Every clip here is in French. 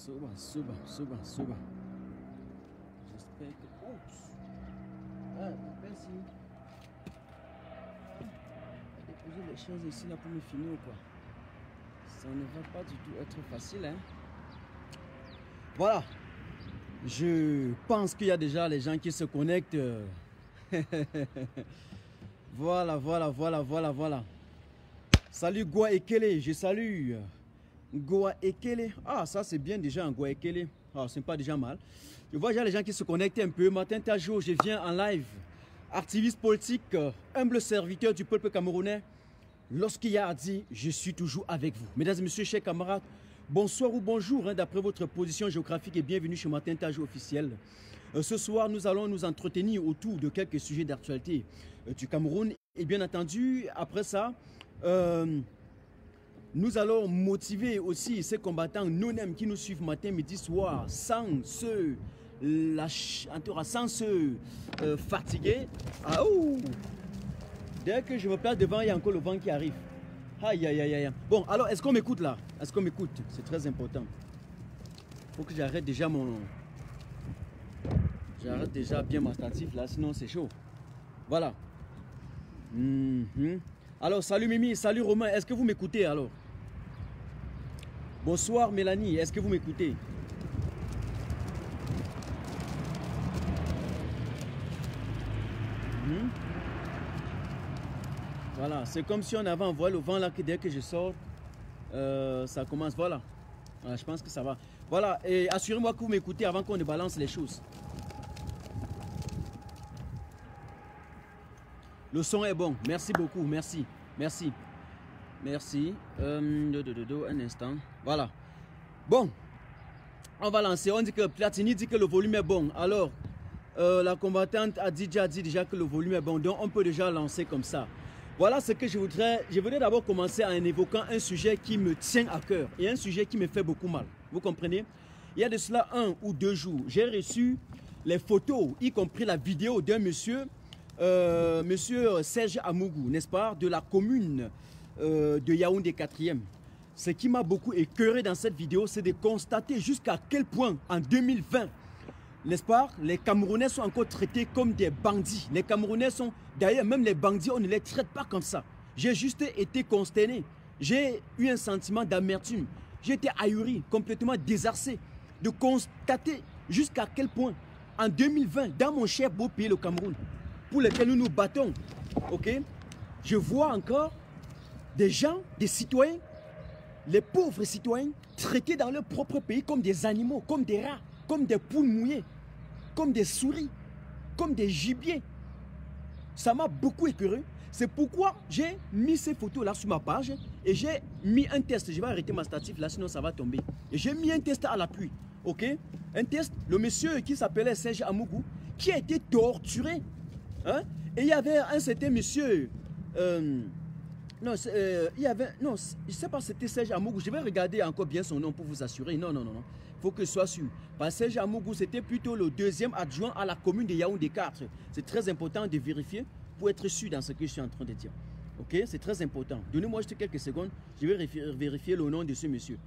Suba. J'espère que... Oups. Ah, merci. Déposer les choses ici là pour me finir quoi. Ça ne va pas du tout être facile, hein. Voilà. Je pense qu'il y a déjà les gens qui se connectent. Voilà. Salut Goa Ekele, je salue. Goa Ekele. Ah, ça c'est bien déjà, Goa Ekele. Ah, c'est pas déjà mal. Je vois déjà les gens qui se connectent un peu. Matin Tajo, je viens en live. Activiste politique, humble serviteur du peuple camerounais. Lorsqu'il y a à dire, je suis toujours avec vous. Mesdames et messieurs, chers camarades, bonsoir ou bonjour, hein, d'après votre position géographique et bienvenue chez Matin Tajo officiel. Ce soir, nous allons nous entretenir autour de quelques sujets d'actualité du Cameroun. Et bien entendu, après ça, nous allons motiver aussi ces combattants non-aim qui nous suivent matin, midi, soir, sans se fatiguer. Ah, ouh. Dès que je me place devant, il y a encore le vent qui arrive. Aïe. Bon, alors, est-ce qu'on m'écoute là? Est-ce qu'on m'écoute? C'est très important. Il faut que j'arrête déjà mon... J'arrête déjà bien ma statif là, sinon c'est chaud. Voilà. Alors, salut Mimi, salut Romain, est-ce que vous m'écoutez alors? Bonsoir Mélanie, est-ce que vous m'écoutez? Voilà, c'est comme si on avait envoyé le vent là, que dès que je sors, ça commence, voilà. Voilà. Je pense que ça va. Voilà, et assurez-moi que vous m'écoutez avant qu'on ne balance les choses. Le son est bon, merci beaucoup, merci. Un instant, voilà. Bon, on va lancer, on dit que Platini dit que le volume est bon. Alors, la combattante a dit déjà que le volume est bon, donc on peut déjà lancer comme ça. Voilà ce que je voudrais d'abord commencer en évoquant un sujet qui me tient à cœur et un sujet qui me fait beaucoup mal. Vous comprenez? Il y a de cela 1 ou 2 jours, j'ai reçu les photos, y compris la vidéo d'un monsieur, monsieur Serge Amougou, n'est-ce pas, de la commune de Yaoundé 4e. Ce qui m'a beaucoup écœuré dans cette vidéo, c'est de constater jusqu'à quel point en 2020, n'est-ce pas, les Camerounais sont encore traités comme des bandits. Les Camerounais sont, d'ailleurs même les bandits, on ne les traite pas comme ça. J'ai juste été consterné. J'ai eu un sentiment d'amertume. J'ai été ahuri, complètement désarçé de constater jusqu'à quel point en 2020, dans mon cher beau pays, le Cameroun, pour lequel nous nous battons, ok, je vois encore des gens, des citoyens, les pauvres citoyens, traités dans leur propre pays comme des animaux, comme des rats, comme des poules mouillées, comme des souris, comme des gibiers. Ça m'a beaucoup écœuré. C'est pourquoi j'ai mis ces photos-là sur ma page et j'ai mis un test. Je vais arrêter ma statif là, sinon ça va tomber. Et j'ai mis un test à l'appui. Ok? Un test, le monsieur qui s'appelait Serge Amougou, qui a été torturé. Hein? Et il y avait un certain monsieur... non, il y avait... Non, je ne sais pas si c'était Serge Amougou. Je vais regarder encore bien son nom pour vous assurer. Non. Il faut que ce soit sûr. Parce que Serge Amougou, c'était plutôt le 2e adjoint à la commune de Yaoundé 4. C'est très important de vérifier pour être sûr dans ce que je suis en train de dire. Ok? C'est très important. Donnez-moi juste quelques secondes. Je vais vérifier le nom de ce monsieur.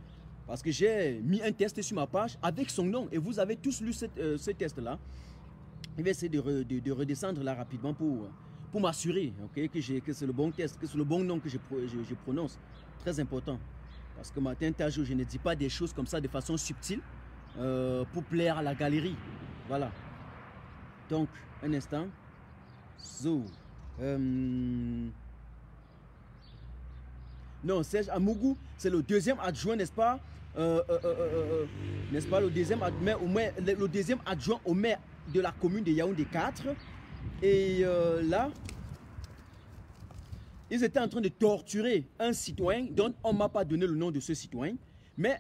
Parce que j'ai mis un test sur ma page avec son nom. Et vous avez tous lu ce test-là. Je vais essayer de redescendre là rapidement pour m'assurer, okay, que c'est le bon test, que c'est le bon nom que je prononce. Très important. Parce que matin, Tajo, je ne dis pas des choses comme ça de façon subtile pour plaire à la galerie. Voilà. Donc, un instant. So. Non, Serge Amougou, c'est le 2e adjoint, n'est-ce pas? N'est-ce pas le 2e adjoint au maire de la commune de Yaoundé 4. Et là, ils étaient en train de torturer un citoyen dont on ne m'a pas donné le nom de ce citoyen. Mais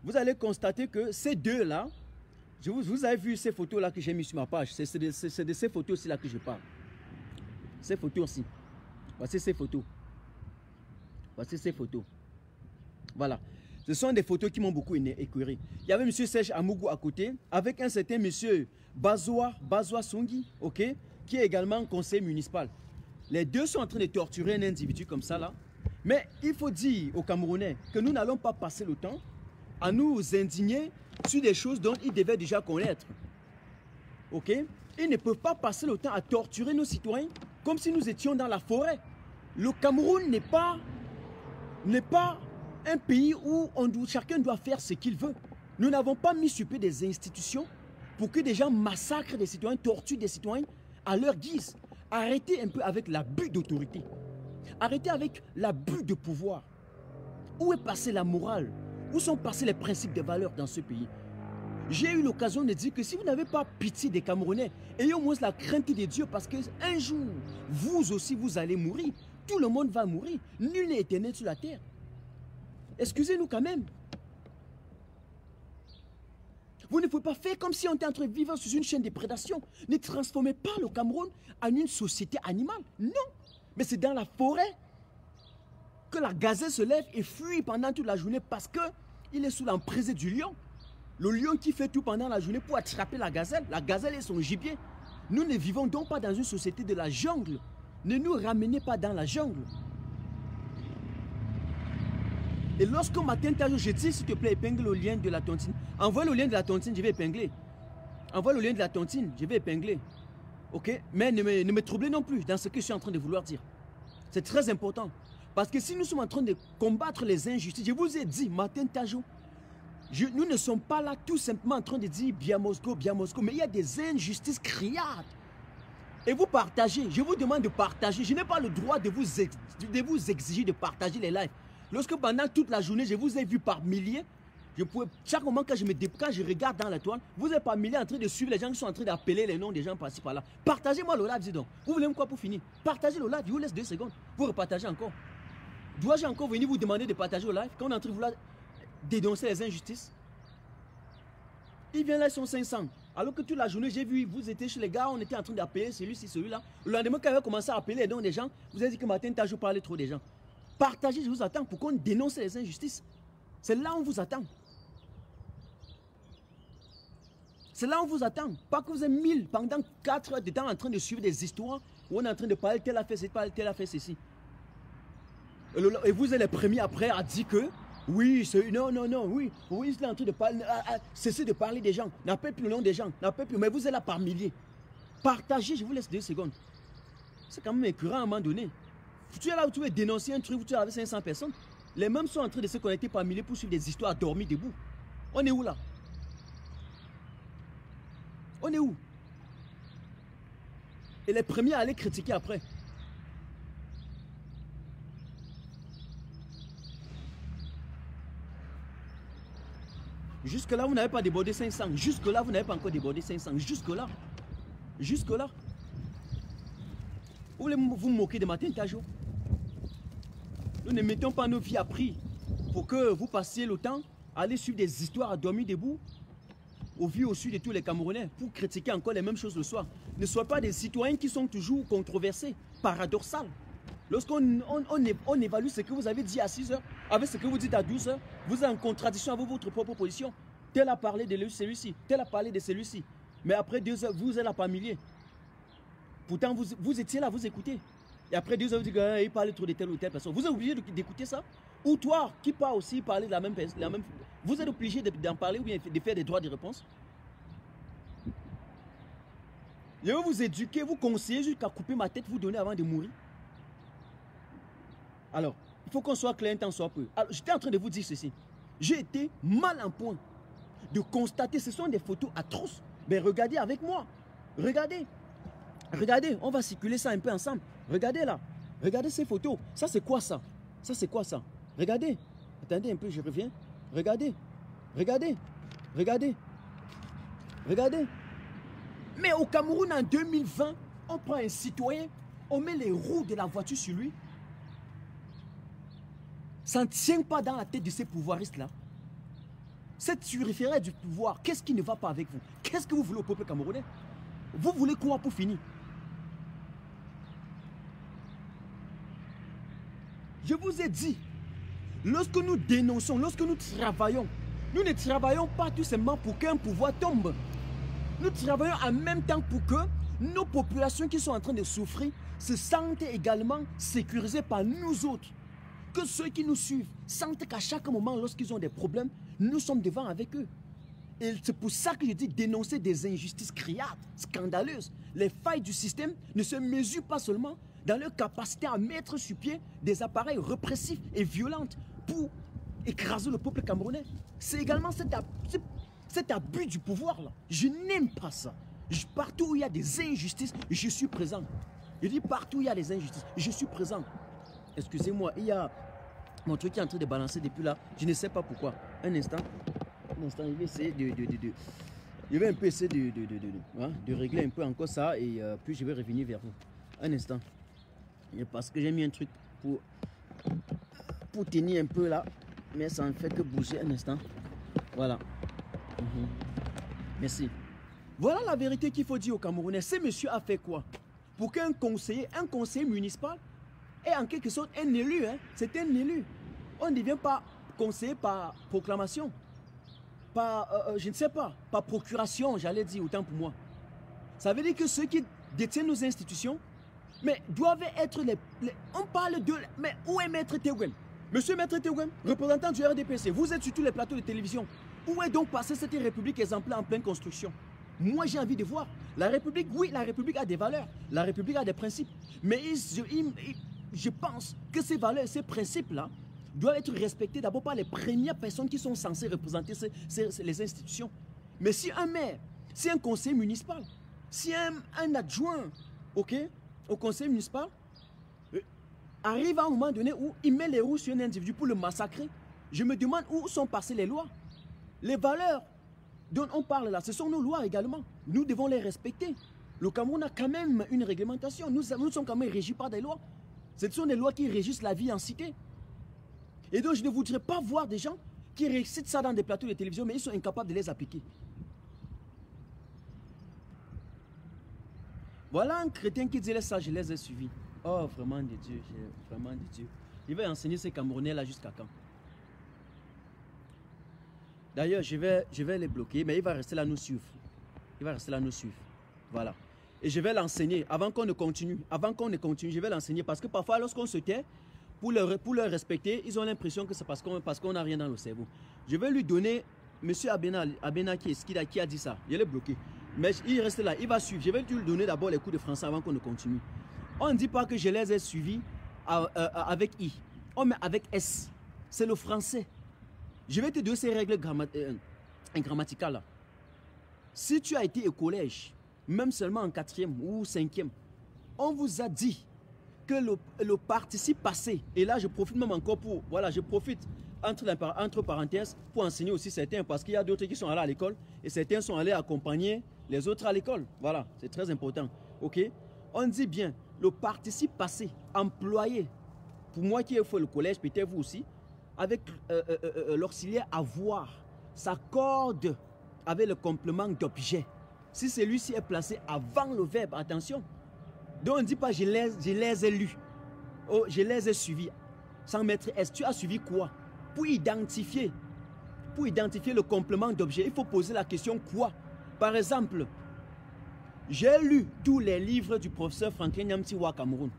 vous allez constater que ces deux-là, vous avez vu ces photos-là que j'ai mis sur ma page. C'est de ces photos-ci là que je parle. Ces photos-ci. Voici ces photos. Voici ces photos. Voilà. Ce sont des photos qui m'ont beaucoup écœuré. Il y avait M. Serge Amougou à côté, avec un certain M. Bazoua Songi, ok, qui est également conseiller municipal. Les deux sont en train de torturer un individu comme ça là. Mais il faut dire aux Camerounais que nous n'allons pas passer le temps à nous indigner sur des choses dont ils devaient déjà connaître. Ok? Ils ne peuvent pas passer le temps à torturer nos citoyens comme si nous étions dans la forêt. Le Cameroun n'est pas un pays où chacun doit faire ce qu'il veut. Nous n'avons pas mis sur pied des institutions pour que des gens massacrent des citoyens, torturent des citoyens à leur guise. Arrêtez un peu avec l'abus d'autorité. Arrêtez avec l'abus de pouvoir. Où est passée la morale? Où sont passés les principes de valeurs dans ce pays? J'ai eu l'occasion de dire que si vous n'avez pas pitié des Camerounais, ayez au moins la crainte de Dieu parce qu'un jour, vous aussi, vous allez mourir. Tout le monde va mourir. Nul n'est éternel sur la terre. Excusez-nous quand même. Vous ne pouvez pas faire comme si on était en train de vivre sur une chaîne de prédation. Ne transformez pas le Cameroun en une société animale. Non. Mais c'est dans la forêt que la gazelle se lève et fuit pendant toute la journée parce qu'il est sous l'emprise du lion. Le lion qui fait tout pendant la journée pour attraper la gazelle et son gibier. Nous ne vivons donc pas dans une société de la jungle. Ne nous ramenez pas dans la jungle. Et lorsqu'au matin, je dis, s'il te plaît, épingle le lien de la tontine. Envoie le lien de la tontine, je vais épingler. Envoie le lien de la tontine, je vais épingler. Ok? Mais ne me troublez non plus dans ce que je suis en train de vouloir dire. C'est très important. Parce que si nous sommes en train de combattre les injustices, je vous ai dit, Martin Tajo, nous ne sommes pas là tout simplement en train de dire bien Moscou, mais il y a des injustices criardes. Et vous partagez, je vous demande de partager. Je n'ai pas le droit de vous exiger de partager les lives. Lorsque pendant toute la journée, je vous ai vu par milliers, chaque moment quand je regarde dans la toile, vous êtes par milliers en train de suivre les gens qui sont en train d'appeler les noms des gens par-ci par-là. Partagez-moi le live, dis donc. Vous voulez quoi pour finir? Partagez le live, je vous laisse 2 secondes. Vous repartagez encore. Dois-je encore venir vous demander de partager le live quand on est en train de vouloir dénoncer les injustices? Ils viennent là, ils sont 500. Alors que toute la journée, j'ai vu, vous étiez chez les gars, on était en train d'appeler celui-ci, celui-là. Le lendemain, quand vous avez commencé à appeler les noms des gens, vous avez dit que Martin Tajo parlait trop des gens. Partagez, je vous attends pour qu'on dénonce les injustices. C'est là où on vous attend. C'est là où on vous attend. Pas que vous êtes 1000 pendant 4 heures de temps en train de suivre des histoires où on est en train de parler, tel a fait ceci, tel a fait ceci. Et vous êtes les premiers après à dire que oui, non, oui, il est en train de parler, cessez de parler des gens, n'appelez plus le nom des gens, n'appelez plus, mais vous êtes là par milliers. Partagez, je vous laisse 2 secondes. C'est quand même écœurant à un moment donné. Tu es là où tu veux dénoncer un truc où tu es avec 500 personnes. Les mêmes sont en train de se connecter par milliers pour suivre des histoires à dormir debout. On est où là? On est où? Et les premiers à aller critiquer après. Jusque-là, vous n'avez pas débordé 500. Jusque-là, vous n'avez pas encore débordé 500. Jusque-là. Jusque-là. Vous voulez vous moquer de Martin Tajo? Nous ne mettons pas nos vies à prix pour que vous passiez le temps à aller suivre des histoires à dormir debout au vu au sud de tous les Camerounais pour critiquer encore les mêmes choses le soir. Ne soyez pas des citoyens qui sont toujours controversés, paradoxal. Lorsqu'on évalue ce que vous avez dit à 6 heures, avec ce que vous dites à 12 heures, vous êtes en contradiction avec votre propre position. Tel a parlé de celui-ci, tel a parlé de celui-ci. Mais après 2 heures, vous êtes là par milliers. Pourtant, vous étiez là, vous écoutez. Et après 2 heures, vous dites qu'il parle trop de telle ou telle personne. Vous êtes obligé d'écouter ça? Ou toi, qui part aussi parler de la même personne, vous êtes obligé d'en parler ou bien de faire des droits de réponse? Je vais vous éduquer, vous conseiller jusqu'à couper ma tête, vous donner avant de mourir. Alors, il faut qu'on soit clair un temps soit peu. Alors, j'étais en train de vous dire ceci. J'ai été mal en point de constater, ce sont des photos atroces. Mais regardez avec moi. Regardez. Regardez, on va circuler ça un peu ensemble. Regardez là. Regardez ces photos. Ça, c'est quoi ça? Ça, c'est quoi ça? Regardez. Attendez un peu, je reviens. Regardez. Regardez. Regardez. Regardez. Mais au Cameroun, en 2020, on prend un citoyen, on met les roues de la voiture sur lui. Ça ne tient pas dans la tête de ces pouvoiristes-là. Cette surréférée du pouvoir, qu'est-ce qui ne va pas avec vous? Qu'est-ce que vous voulez au peuple camerounais? Vous voulez quoi pour finir? Je vous ai dit, lorsque nous dénonçons, lorsque nous travaillons, nous ne travaillons pas tout simplement pour qu'un pouvoir tombe. Nous travaillons en même temps pour que nos populations qui sont en train de souffrir se sentent également sécurisées par nous autres. Que ceux qui nous suivent sentent qu'à chaque moment, lorsqu'ils ont des problèmes, nous sommes devant avec eux. Et c'est pour ça que je dis dénoncer des injustices criardes, scandaleuses. Les failles du système ne se mesurent pas seulement dans leur capacité à mettre sur pied des appareils répressifs et violents pour écraser le peuple camerounais. C'est également cet abus du pouvoir là. Je n'aime pas ça. Partout où il y a des injustices, je suis présent. Je dis partout où il y a des injustices, je suis présent. Excusez-moi, il y a mon truc qui est en train de balancer depuis là. Je ne sais pas pourquoi. Un instant, je vais essayer je vais un peu essayer de régler un peu encore ça et puis je vais revenir vers vous. Un instant. Parce que j'ai mis un truc pour tenir un peu là, mais ça ne fait que bouger. Un instant. Voilà. Merci. Voilà la vérité qu'il faut dire aux Camerounais. Ce monsieur a fait quoi? Pour qu'un conseiller municipal est en quelque sorte un élu. Hein? C'est un élu. On ne devient pas conseiller par proclamation. Par, je ne sais pas, par procuration, j'allais dire, autant pour moi. Ça veut dire que ceux qui détiennent nos institutions, mais doivent être on parle de... Mais où est Maître Théouguem? Monsieur Maître Théouguem, représentant du RDPC, vous êtes sur tous les plateaux de télévision. Où est donc passée cette République exemplaire en pleine construction? Moi, j'ai envie de voir. La République, oui, la République a des valeurs. La République a des principes. Mais je pense que ces valeurs et ces principes-là doivent être respectés d'abord par les premières personnes qui sont censées représenter les institutions. Mais si un maire, si un conseiller municipal, si un adjoint, ok, au conseil municipal, arrive à un moment donné où il met les roues sur un individu pour le massacrer, je me demande où sont passées les lois. Les valeurs dont on parle là, ce sont nos lois également. Nous devons les respecter. Le Cameroun a quand même une réglementation. Nous sommes quand même régis par des lois. Ce sont des lois qui régissent la vie en cité. Et donc je ne voudrais pas voir des gens qui récitent ça dans des plateaux de télévision, mais ils sont incapables de les appliquer. Voilà un chrétien qui disait ça, je les ai suivis. Oh, vraiment de Dieu, vraiment de Dieu. Il va enseigner ces Camerounais là jusqu'à quand? D'ailleurs, je vais les bloquer, mais il va rester là nous suivre. Il va rester là nous suivre. Voilà. Et je vais l'enseigner avant qu'on ne continue. Avant qu'on ne continue, je vais l'enseigner parce que parfois, lorsqu'on se tait, pour leur respecter, ils ont l'impression que c'est parce qu'on n'a rien dans le cerveau. Je vais lui donner, M. Abena qui a dit ça. Je l'ai bloqué. Mais il reste là, il va suivre. Je vais lui donner d'abord les cours de français avant qu'on ne continue. On ne dit pas que je les ai suivis avec I. On met avec S. C'est le français. Je vais te donner ces règles grammaticales là. Si tu as été au collège, même seulement en 4e ou 5e, on vous a dit que le participe passé, et là je profite même encore pour, voilà, je profite entre parenthèses pour enseigner aussi certains, parce qu'il y a d'autres qui sont allés à l'école, et certains sont allés accompagner les autres à l'école. Voilà, c'est très important. Ok? On dit bien, le participe passé, employé, pour moi qui ai fait le collège, peut-être vous aussi, avec l'auxiliaire avoir, s'accorde avec le complément d'objet. Si celui-ci est placé avant le verbe, attention. Donc on ne dit pas je les ai lus. Oh, je les ai suivis. Sans mettre S. Tu as suivi quoi? Pour identifier le complément d'objet, il faut poser la question quoi? Par exemple, j'ai lu tous les livres du professeur Franklin Nyamtiwa Cameroun.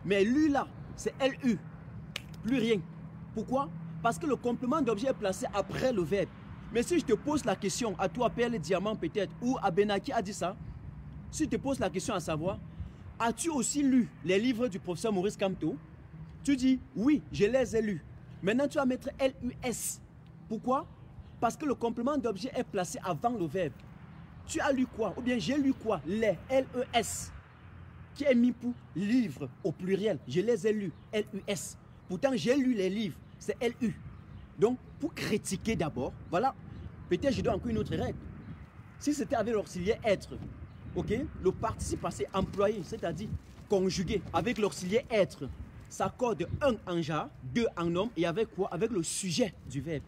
Mais lu là, c'est LU. Plus rien. Pourquoi? Parce que le complément d'objet est placé après le verbe. Mais si je te pose la question, à toi, Père le Diamant peut-être, ou à Benaki a dit ça, si je te pose la question à savoir, as-tu aussi lu les livres du professeur Maurice Kamto? Tu dis, oui, je les ai lus. Maintenant, tu vas mettre LUS. Pourquoi? Parce que le complément d'objet est placé avant le verbe. Tu as lu quoi? Ou bien j'ai lu quoi? Les, LES, qui est mis pour livre au pluriel. Je les ai lus, LUS. Pourtant, j'ai lu les livres, c'est LU. Donc, pour critiquer d'abord, voilà, peut-être je dois encore une autre règle. Si c'était avec l'auxiliaire être, ok, le participe passé employé, c'est-à-dire conjugué avec l'auxiliaire être, s'accorde un en ja, deux en homme, et avec quoi? Avec le sujet du verbe.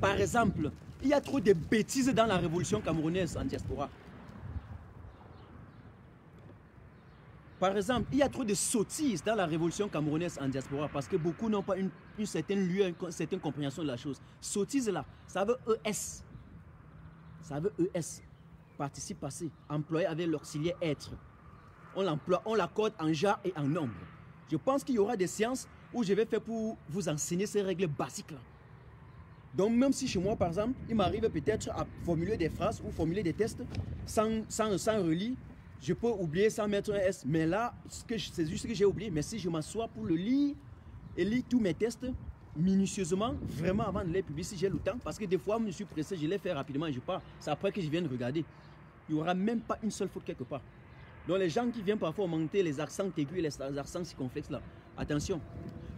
Par exemple, il y a trop de bêtises dans la révolution camerounaise en diaspora. Par exemple, il y a trop de sottises dans la révolution camerounaise en diaspora parce que beaucoup n'ont pas une certaine lueur, une certaine compréhension de la chose. Sottise là, ça veut ES. Ça veut ES. Participe passé, employé avec l'auxiliaire être. On l'emploie, on l'accorde en ja et en nombre. Je pense qu'il y aura des séances où je vais faire pour vous enseigner ces règles basiques là. Donc même si chez moi par exemple, il m'arrive peut-être à formuler des phrases ou formuler des tests sans relis, je peux oublier sans mettre un S. Mais là, c'est juste ce que j'ai oublié. Mais si je m'assois pour le lire et lire tous mes tests minutieusement, vraiment avant de les publier si j'ai le temps, parce que des fois je suis pressé, je les fais rapidement et je pars. C'est après que je viens de regarder. Il n'y aura même pas une seule faute quelque part. Donc les gens qui viennent parfois augmenter les accents aigus et les accents circonflexes là, attention.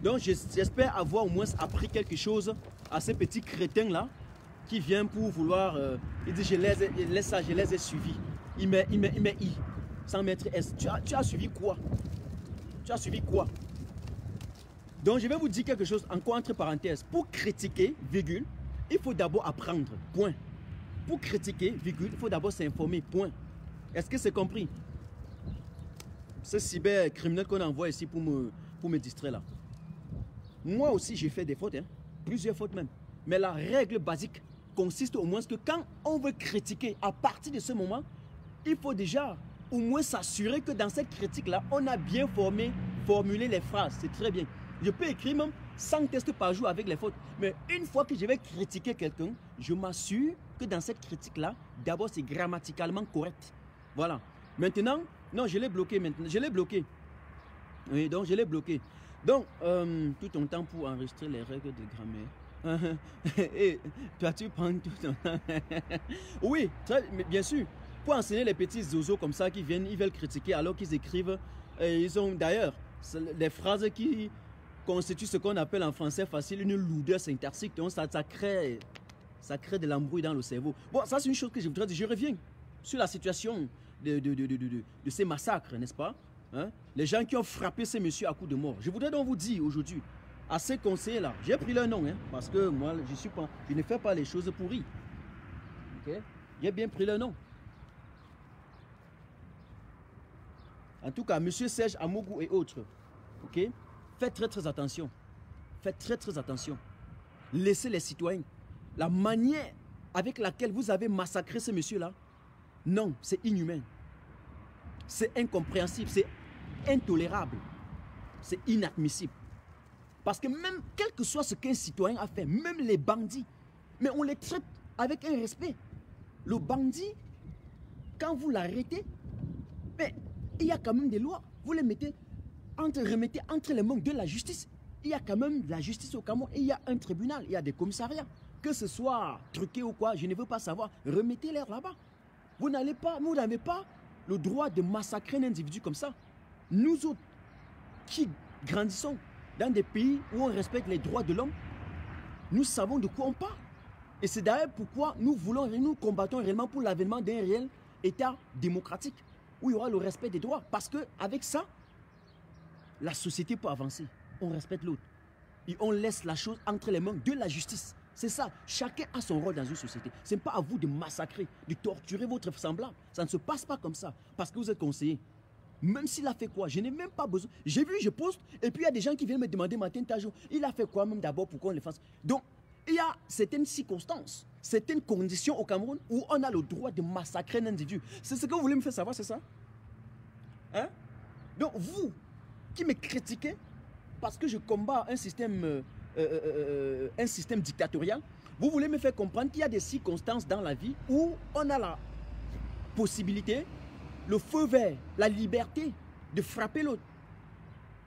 Donc j'espère avoir au moins appris quelque chose à ces petits crétins là qui viennent pour vouloir, il dit je les ai suivis. Il met I sans mettre S. Tu as suivi quoi? Tu as suivi quoi? Donc je vais vous dire quelque chose encore entre parenthèses. Pour critiquer, virgule, il faut d'abord apprendre, point. Pour critiquer, virgule, il faut d'abord s'informer, point. Est-ce que c'est compris? Ce cybercriminel qu'on envoie ici pour me distraire là. Moi aussi j'ai fait des fautes, hein, plusieurs fautes même. Mais la règle basique consiste au moins que quand on veut critiquer, à partir de ce moment, il faut déjà au moins s'assurer que dans cette critique-là, on a bien formulé les phrases. C'est très bien. Je peux écrire même 100 tests par jour avec les fautes. Mais une fois que je vais critiquer quelqu'un, je m'assure que dans cette critique-là, d'abord c'est grammaticalement correct. Voilà. Maintenant, non, je l'ai bloqué maintenant. Je l'ai bloqué. Oui, donc je l'ai bloqué. Donc, tout ton temps pour enregistrer les règles de grammaire. Et toi, tu prends tout ton temps. Oui, mais bien sûr. Pour enseigner les petits zozos comme ça qui viennent, ils veulent critiquer alors qu'ils écrivent. Et ils ont d'ailleurs des phrases qui constituent ce qu'on appelle en français facile une lourdeur syntaxique. Donc ça crée de l'embrouille dans le cerveau. Bon, ça c'est une chose que je voudrais dire. Je reviens sur la situation de ces massacres, n'est-ce pas? Hein? Les gens qui ont frappé ces messieurs à coups de mort. Je voudrais donc vous dire aujourd'hui, à ces conseillers-là, j'ai pris leur nom, hein, parce que moi, je ne fais pas les choses pourries. Okay? J'ai bien pris leur nom. En tout cas, M. Serge Amougou et autres, ok? Faites très attention. Faites très attention. Laissez les citoyens. La manière avec laquelle vous avez massacré ce monsieur-là, non, c'est inhumain. C'est incompréhensible, c'est intolérable. C'est inadmissible. Parce que même, quel que soit ce qu'un citoyen a fait, même les bandits, mais on les traite avec un respect. Le bandit, quand vous l'arrêtez, mais il y a quand même des lois. Vous les remettez entre les mains de la justice. Il y a quand même de la justice au Cameroun. Et il y a un tribunal, il y a des commissariats. Que ce soit truqué ou quoi, je ne veux pas savoir. Remettez-les là-bas. Vous n'avez pas le droit de massacrer un individu comme ça. Nous autres, qui grandissons dans des pays où on respecte les droits de l'homme, nous savons de quoi on parle. Et c'est d'ailleurs pourquoi nous combattons réellement pour l'avènement d'un réel État démocratique, où il y aura le respect des droits. Parce qu'avec ça, la société peut avancer. On respecte l'autre. Et on laisse la chose entre les mains de la justice. C'est ça. Chacun a son rôle dans une société. Ce n'est pas à vous de massacrer, de torturer votre semblable. Ça ne se passe pas comme ça. Parce que vous êtes conseiller. Même s'il a fait quoi, je n'ai même pas besoin. J'ai vu, je poste, et puis il y a des gens qui viennent me demander matin, jour, il a fait quoi même d'abord pour qu'on le fasse. Donc, il y a certaines circonstances, certaines conditions au Cameroun où on a le droit de massacrer un individu. C'est ce que vous voulez me faire savoir, c'est ça? Hein? Donc, vous qui me critiquez parce que je combats un système dictatorial, vous voulez me faire comprendre qu'il y a des circonstances dans la vie où on a la possibilité, le feu vert, la liberté de frapper l'autre.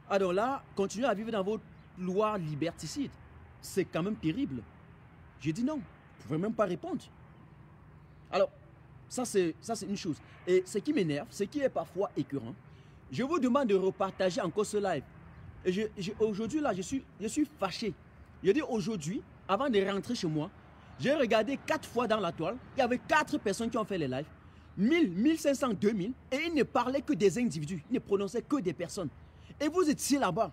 Alors là, continuez à vivre dans votre loi liberticide. C'est quand même terrible. J'ai dit non, vous ne pouvez même pas répondre. Alors, ça c'est une chose. Et ce qui m'énerve, ce qui est parfois écœurant, je vous demande de repartager encore ce live. Aujourd'hui là, je suis fâché. Je dis aujourd'hui, avant de rentrer chez moi, j'ai regardé 4 fois dans la toile, il y avait 4 personnes qui ont fait les lives. 1000, 1500, 2000, et ils ne parlaient que des individus, ils ne prononçaient que des personnes. Et vous étiez là-bas.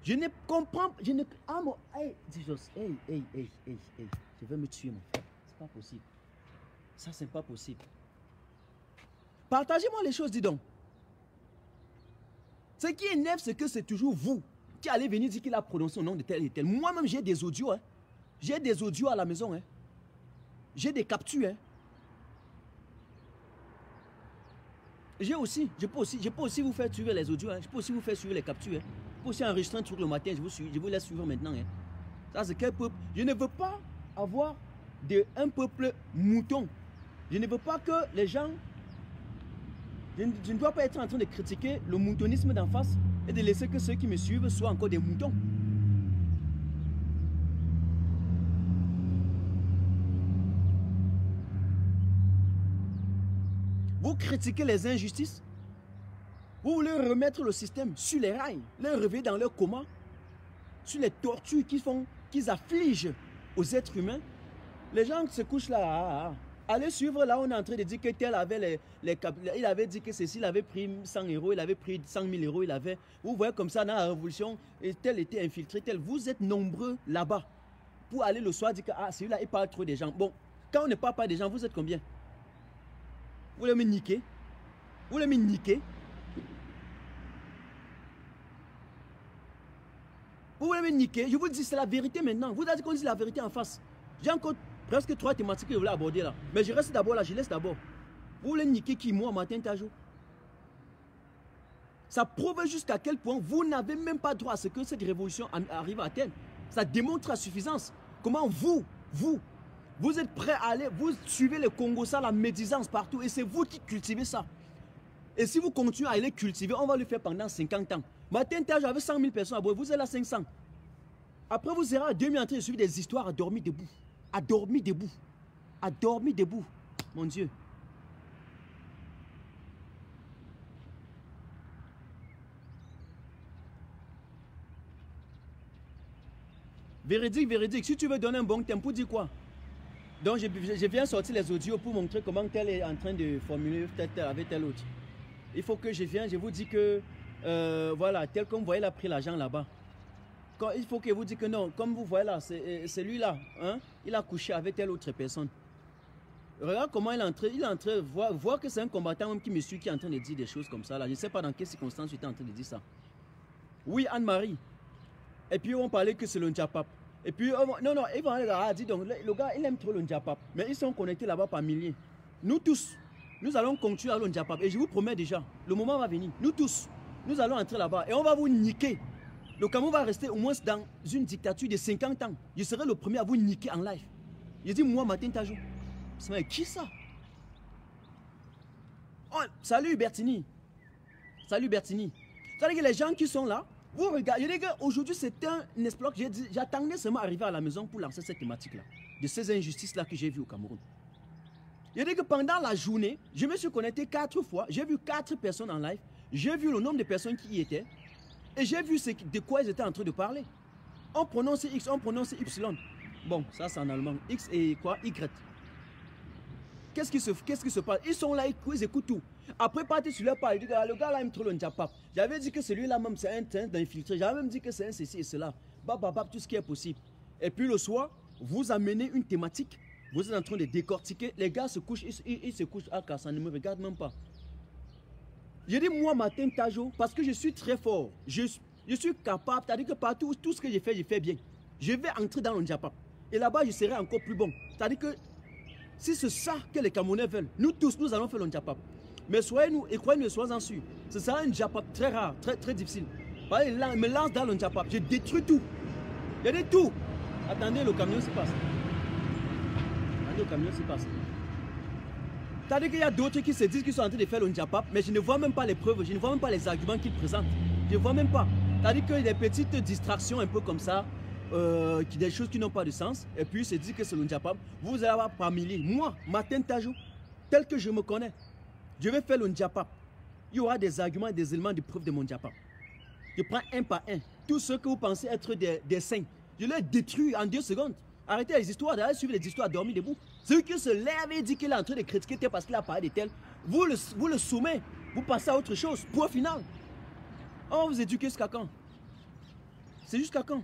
Je ne comprends pas. Ah, mon. Hey, je vais me tuer, mon frère. C'est pas possible. Ça, c'est pas possible. Partagez-moi les choses, dis donc. Ce qui énerve, c'est que c'est toujours vous qui allez venir dire qu'il a prononcé le nom de tel et tel. Moi-même, j'ai des audios. Hein. J'ai des audios à la maison. Hein. J'ai des captures. Hein. Je peux aussi vous faire suivre les audios, hein. Je peux aussi vous faire suivre les captures. Hein. Je peux aussi enregistrer un truc le matin, je vous laisse suivre maintenant. Hein. Ça, c'est quel peuple? Je ne veux pas avoir un peuple mouton. Je ne veux pas que les gens... Je ne dois pas être en train de critiquer le moutonisme d'en face et de laisser que ceux qui me suivent soient encore des moutons. Vous critiquez les injustices. Vous voulez remettre le système sur les rails, les réveiller dans leur coma, sur les tortures qu'ils affligent aux êtres humains. Les gens se couchent là. Allez suivre là, on est en train de dire que tel avait il avait dit que ceci, il avait pris 100 euros, il avait pris 100 000 euros, il avait... Vous voyez comme ça dans la révolution, et tel était infiltré, tel. Vous êtes nombreux là-bas pour aller le soir dire que celui-là, il parle trop des gens. Bon, quand on ne parle pas des gens, vous êtes combien? Vous voulez me niquer? Vous voulez me niquer? Vous voulez me niquer? Je vous dis, c'est la vérité maintenant. Vous avez dit qu'on dit la vérité en face. J'ai encore presque 3 thématiques que je voulais aborder là. Mais je reste d'abord là, je laisse d'abord. Vous voulez niquer qui, moi, Martin Tajot? Ça prouve jusqu'à quel point vous n'avez même pas droit à ce que cette révolution arrive à atteindre. Ça démontre à suffisance comment vous êtes prêts à aller, vous suivez le Congo, ça, la médisance partout, et c'est vous qui cultivez ça. Et si vous continuez à aller cultiver, on va le faire pendant 50 ans. Martin Tajot avait 100 000 personnes à boire, vous êtes là 500. Après, vous serez à 2000 en train de suivre des histoires à dormir debout. À dormir debout. À dormir debout. Mon Dieu. Véridique. Si tu veux donner un bon tempo, dis quoi? Donc, je viens sortir les audios pour montrer comment tel est en train de formuler tel avec tel autre. Il faut que je vienne, je vous dis que, voilà, tel comme vous voyez, il a pris l'argent là-bas. Il faut que vous dites que non, comme vous voyez là, c'est lui-là, hein, il a couché avec telle autre personne. Regarde comment il est en train de voir que c'est un combattant même qui me suit, qui est en train de dire des choses comme ça. Là. Je ne sais pas dans quelles circonstances il était en train de dire ça. Oui, Anne-Marie. Et puis on parlait que c'est le Ndjapap. Et puis, non, ils vont aller dire donc, le gars, il aime trop le Ndjapap. Mais ils sont connectés là-bas par milliers. Nous tous, nous allons continuer à le Ndjapap. Et je vous promets déjà, le moment va venir. Nous tous, nous allons entrer là-bas et on va vous niquer. Le Cameroun va rester au moins dans une dictature de 50 ans. Je serai le premier à vous niquer en live. Je dis, moi, Martin Tajot. C'est qui ça? Oh, salut Bertini. Salut Bertini. C'est-à-dire que les gens qui sont là, vous regardez, les gars, aujourd'hui c'est un exploit que j'ai dit, j'attendais seulement arriver à la maison pour lancer cette thématique-là, de ces injustices-là que j'ai vues au Cameroun. Je dis que pendant la journée, je me suis connecté 4 fois, j'ai vu 4 personnes en live, j'ai vu le nombre de personnes qui y étaient, et j'ai vu de quoi ils étaient en train de parler. On prononce X, on prononce Y. Bon, ça c'est en allemand. X et quoi? Y. Qu'est-ce qui se passe? Ils sont là, ils écoutent tout. Après, partir sur leur part, ils disent, le gars là, il me trouve le Ndjapap. J'avais dit que celui-là même, c'est un infiltré. J'avais même dit que c'est un ceci et cela. Tout ce qui est possible. Et puis le soir, vous amenez une thématique. Vous êtes en train de décortiquer. Les gars se couchent, ils se couchent. Ah, ça ne me regarde même pas. Je dis, moi, Martin Tajot, parce que je suis très fort. Je suis capable, c'est-à-dire que partout, tout ce que je fais bien. Je vais entrer dans le Ndjapap. Et là-bas, je serai encore plus bon. C'est-à-dire que si c'est ça que les Camerounais veulent, nous tous, nous allons faire le Ndjapap. Mais soyez-nous, et croyez-nous, soyez-en sûrs. Ce sera un Ndjapap très rare, très difficile. Il me lance dans le Ndjapap, je détruis tout. Il y a tout. Attendez, le camion se passe. Attendez, le camion se passe. C'est-à-dire qu'il y a d'autres qui se disent qu'ils sont en train de faire le Ndjapap, mais je ne vois même pas les preuves, je ne vois même pas les arguments qu'ils présentent. Je ne vois même pas. C'est-à-dire qu'il y a des petites distractions un peu comme ça, des choses qui n'ont pas de sens, et puis se dit que c'est le Ndjapap. Vous allez avoir par milliers. Moi, Martin Tajot, tel que je me connais, je vais faire le Ndjapap. Il y aura des arguments et des éléments de preuve de mon Ndjapap. Je prends un par un. Tous ceux que vous pensez être des saints, je les détruis en 2 secondes. Arrêtez les histoires, d'aller suivre les histoires, dormir debout. Celui qui se lève et dit qu'il est en train de critiquer tel parce qu'il a parlé de tel, vous le soumettez, vous passez à autre chose. Point final. On va vous éduquer jusqu'à quand? C'est jusqu'à quand?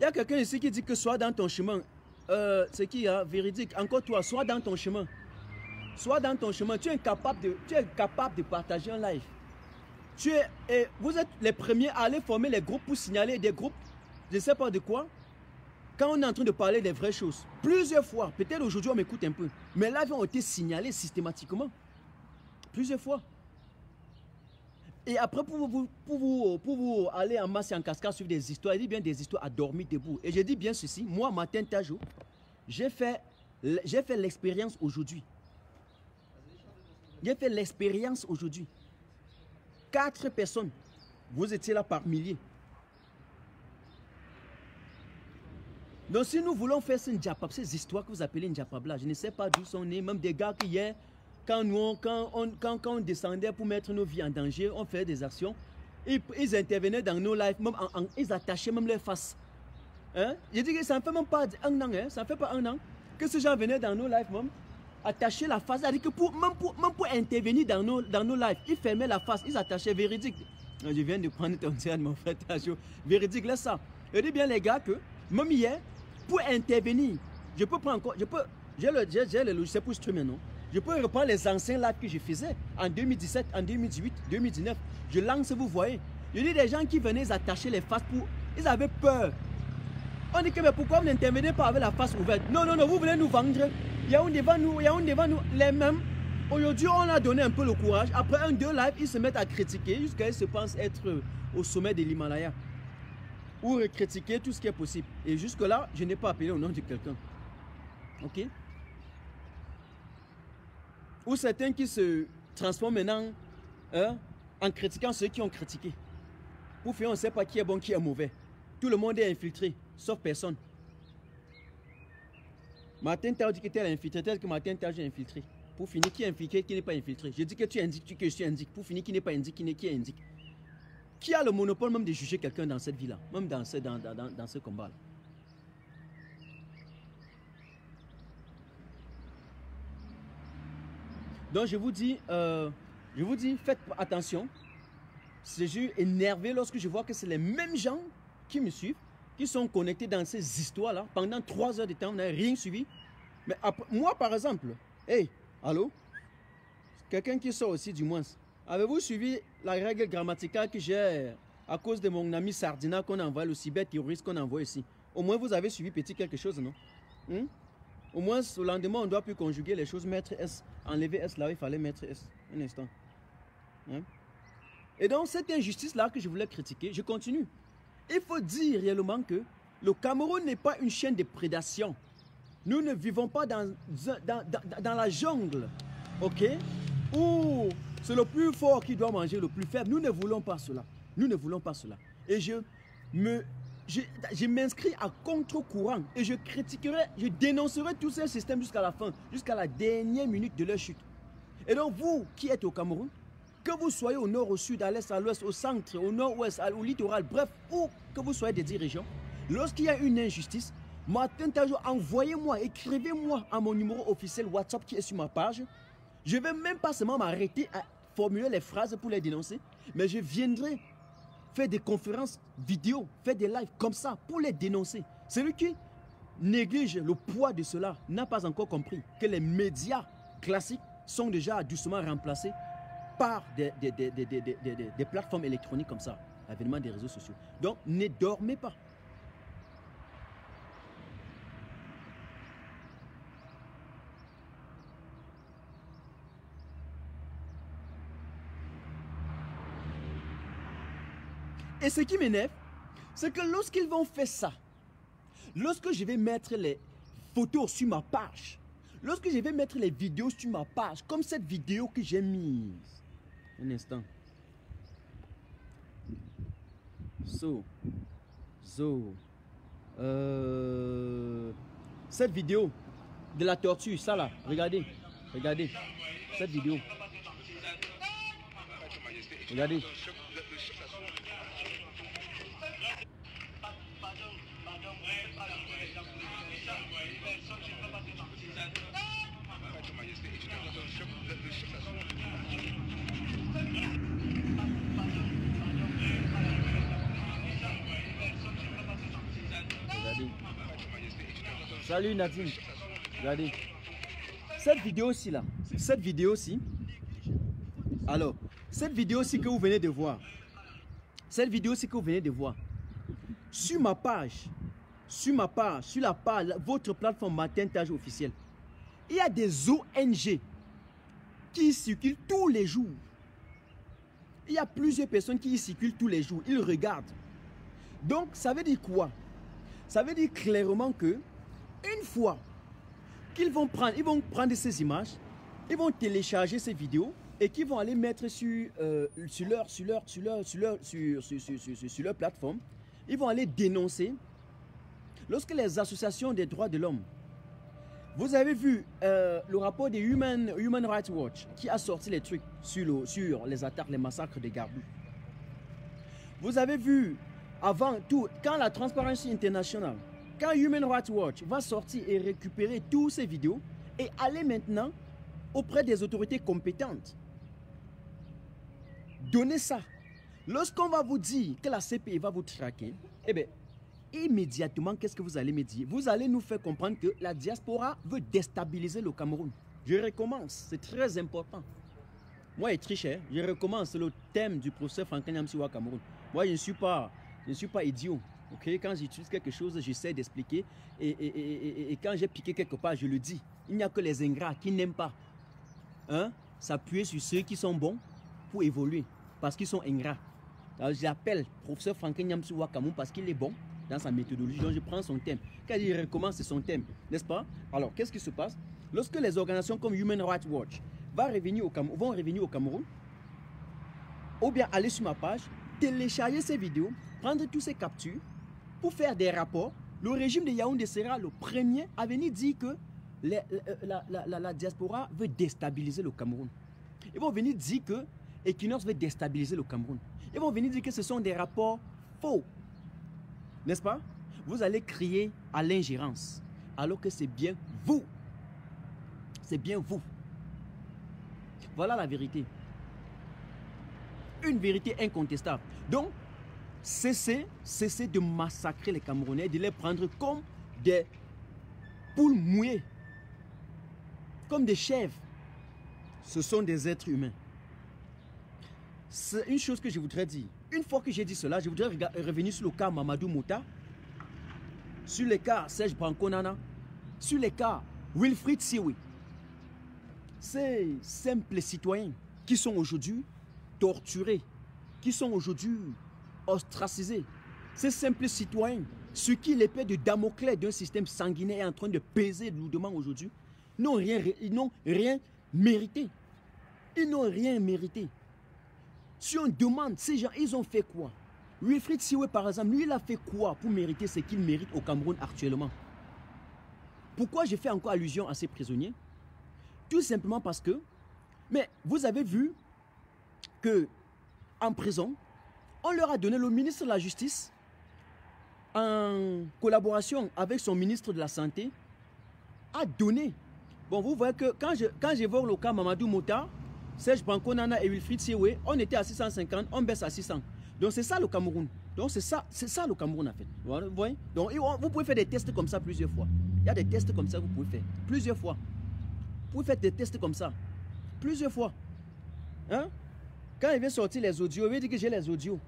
Il y a quelqu'un ici qui dit que sois dans ton chemin. C'est qui, hein? Véridique. Encore toi, sois dans ton chemin. Sois dans ton chemin. Tu es capable de partager un live. Vous êtes les premiers à aller former les groupes pour signaler des groupes, je ne sais pas de quoi. quand on est en train de parler des vraies choses, plusieurs fois, peut-être aujourd'hui on m'écoute un peu, mais là, ils ont été signalés systématiquement. Plusieurs fois. Et après, pour vous aller en masse et en cascade sur des histoires, il dit bien des histoires à dormir debout. Et je dis bien ceci, moi, Martin Tajo, j'ai fait l'expérience aujourd'hui. J'ai fait l'expérience aujourd'hui. 4 personnes, vous étiez là par milliers. Donc si nous voulons faire ces histoires que vous appelez Ndjapabla, je ne sais pas d'où sont nés, même des gars qui hier, quand on descendait pour mettre nos vies en danger, on fait des actions, ils intervenaient dans nos lives, même ils attachaient même leurs faces. Hein? Je dis que ça ne fait même pas un an, hein? Ça ne fait pas un an que ces gens venaient dans nos lives même, attacher la face, c'est-à-dire que même pour intervenir dans nos lives, ils fermaient la face, ils attachaient, véridique. Je viens de prendre ton tir de mon frère Tajo, véridique, laisse ça. Je dis bien les gars que, même hier, pour intervenir, je peux prendre encore, j'ai le logiciel pour streamer, non? Je peux reprendre les anciens lives que je faisais en 2017, en 2018, 2019. Je lance, vous voyez. Je dis des gens qui venaient attacher les faces pour... Ils avaient peur. On dit que mais pourquoi vous n'intervenez pas avec la face ouverte? Non, non, non, vous voulez nous vendre. Il y a un devant nous, les mêmes. Aujourd'hui, on a donné un peu le courage. Après un, deux lives, ils se mettent à critiquer jusqu'à ce qu'ils se pensent être au sommet de l'Himalaya. Ou critiquer tout ce qui est possible. Et jusque-là, je n'ai pas appelé au nom de quelqu'un. Ok? Ou certains qui se transforment maintenant en critiquant ceux qui ont critiqué. Pour faire, on ne sait pas qui est bon, qui est mauvais. Tout le monde est infiltré, sauf personne. Martin Tajo dit que tu es infiltré, tel que Martin Tajo est infiltré. Pour finir, qui est infiltré, qui n'est pas infiltré. Je dis que tu indiques, que je suis indique. Pour finir, qui n'est pas indique, qui est indique. Qui a le monopole même de juger quelqu'un dans cette vie-là, même dans ce combat-là? Donc je vous dis, faites attention. Je suis énervé lorsque je vois que c'est les mêmes gens qui me suivent, qui sont connectés dans ces histoires-là. Pendant 3 heures de temps, on n'a rien suivi. Mais après, moi, par exemple, hey, allô? Quelqu'un qui sort aussi, du moins. Avez-vous suivi la règle grammaticale que j'ai à cause de mon ami Sardina qu'on a envoyé, le cyberterroriste qu'on a envoyé ici? Au moins, vous avez suivi petit quelque chose, non? Au moins, au lendemain, on doit plus conjuguer les choses, mettre S, enlever S là où il fallait mettre S. Un instant. Hein? Et donc, cette injustice-là que je voulais critiquer, je continue. Il faut dire réellement que le Cameroun n'est pas une chaîne de prédation. Nous ne vivons pas dans la jungle, ok? Où c'est le plus fort qui doit manger le plus faible. Nous ne voulons pas cela. Nous ne voulons pas cela. Et je m'inscris à contre-courant et je critiquerai, je dénoncerai tous ces systèmes jusqu'à la fin, jusqu'à la dernière minute de leur chute. Et donc vous qui êtes au Cameroun, que vous soyez au nord, au sud, à l'est, à l'ouest, au centre, au nord-ouest, au littoral, bref, où que vous soyez des dirigeants, lorsqu'il y a une injustice, Martin Tajo, envoyez-moi, écrivez-moi à mon numéro officiel WhatsApp qui est sur ma page. Je ne vais même pas seulement m'arrêter à formuler les phrases pour les dénoncer, mais je viendrai faire des conférences vidéo, faire des lives comme ça pour les dénoncer. Celui qui néglige le poids de cela n'a pas encore compris que les médias classiques sont déjà doucement remplacés par des plateformes électroniques comme ça, l'avènement des réseaux sociaux. Donc, ne dormez pas. Et ce qui m'énerve, c'est que lorsqu'ils vont faire ça, lorsque je vais mettre les photos sur ma page, lorsque je vais mettre les vidéos sur ma page, comme cette vidéo que j'ai mise, un instant, cette vidéo de la tortue, ça là, regardez, regardez, cette vidéo, regardez. Salut Nadine, regardez. Cette vidéo-ci là, cette vidéo-ci, alors, cette vidéo-ci que vous venez de voir, cette vidéo-ci que vous venez de voir, sur ma page sur ma part, sur la part, votre plateforme Martin Tajo officielle, il y a des ONG qui circulent tous les jours. Il y a plusieurs personnes qui y circulent tous les jours. Ils regardent. Donc, ça veut dire quoi? Ça veut dire clairement que une fois qu'ils vont prendre ces images, ils vont télécharger ces vidéos et qu'ils vont aller mettre sur leur plateforme. Ils vont aller dénoncer. Lorsque les associations des droits de l'homme, vous avez vu le rapport de Human Rights Watch qui a sorti les trucs sur les attaques, les massacres de Garbou. Vous avez vu avant tout, quand la Transparency International, quand Human Rights Watch va sortir et récupérer toutes ces vidéos et aller maintenant auprès des autorités compétentes, donnez ça. Lorsqu'on va vous dire que la CPI va vous traquer, eh bien, immédiatement, qu'est-ce que vous allez me dire? Vous allez nous faire comprendre que la diaspora veut déstabiliser le Cameroun. Je recommence, c'est très important. Moi, je triche, je recommence le thème du professeur Franklin Nyamsi au Cameroun. Moi, je ne suis pas idiot. Okay? Quand j'utilise quelque chose, j'essaie d'expliquer. Et quand j'ai piqué quelque part, je le dis. Il n'y a que les ingrats qui n'aiment pas s'appuyer sur ceux qui sont bons pour évoluer. Parce qu'ils sont ingrats. J'appelle professeur Franklin Nyamsi au Cameroun parce qu'il est bon dans sa méthodologie. Donc, je prends son thème. Quand il recommence, c'est son thème. N'est-ce pas? Alors, qu'est-ce qui se passe? Lorsque les organisations comme Human Rights Watch vont revenir au Cameroun, ou bien aller sur ma page, télécharger ces vidéos, prendre tous ces captures pour faire des rapports, le régime de Yaoundé sera le premier à venir dire que la diaspora veut déstabiliser le Cameroun. Ils vont venir dire que Equinox veut déstabiliser le Cameroun. Ils vont venir dire que ce sont des rapports faux. N'est-ce pas? Vous allez crier à l'ingérence, alors que c'est bien vous. C'est bien vous. Voilà la vérité. Une vérité incontestable. Donc, cessez de massacrer les Camerounais, de les prendre comme des poules mouillées, comme des chèvres. Ce sont des êtres humains. C'est une chose que je voudrais dire. Une fois que j'ai dit cela, je voudrais revenir sur le cas Mamadou Mouta, sur le cas Serge Branco-Nana, sur le cas Wilfried Siwi. Ces simples citoyens qui sont aujourd'hui torturés, qui sont aujourd'hui ostracisés. Ces simples citoyens, sur qui l'épée de Damoclès d'un système sanguinaire est en train de peser lourdement aujourd'hui, ils n'ont rien mérité. Ils n'ont rien mérité. Si on demande, ces gens, ils ont fait quoi? Wilfried Siwi, par exemple, lui, il a fait quoi pour mériter ce qu'il mérite au Cameroun actuellement? Pourquoi je fais encore allusion à ces prisonniers? Tout simplement parce que, mais vous avez vu que en prison, on leur a donné le ministre de la Justice, en collaboration avec son ministre de la Santé, a donné. Bon, vous voyez que quand j'évoque le cas Mamadou Mouta, Serge Branco-Nana et Wilfried Siwi, on était à 650, on baisse à 600. Donc c'est ça le Cameroun. Donc c'est ça le Cameroun en fait. Vous voyez? Donc vous pouvez faire des tests comme ça plusieurs fois. Il y a des tests comme ça que vous pouvez faire plusieurs fois. Vous pouvez faire des tests comme ça plusieurs fois. Hein? Quand il vient sortir les audios, il veut dire que j'ai les audios.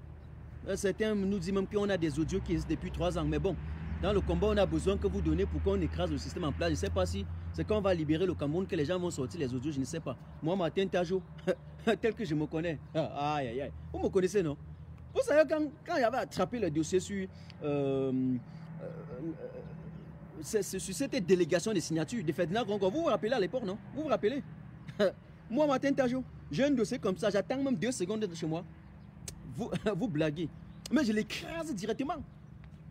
Certains nous disent même qu'on a des audios qui existent depuis 3 ans. Mais bon, dans le combat, on a besoin que vous donnez pour qu'on écrase le système en place. Je ne sais pas si c'est quand on va libérer le Cameroun que les gens vont sortir les audios, je ne sais pas. Moi, Martin Tajo, tel que je me connais. Aïe, aïe, aïe. Vous me connaissez, non? Vous savez, quand j'avais attrapé le dossier sur cette délégation de signatures de Ferdinand Gongo, vous vous rappelez à l'époque, non? Vous vous rappelez? Moi, Martin Tajo, j'ai un dossier comme ça, j'attends même 2 secondes de chez moi. Vous blaguez. Mais je l'écrase directement.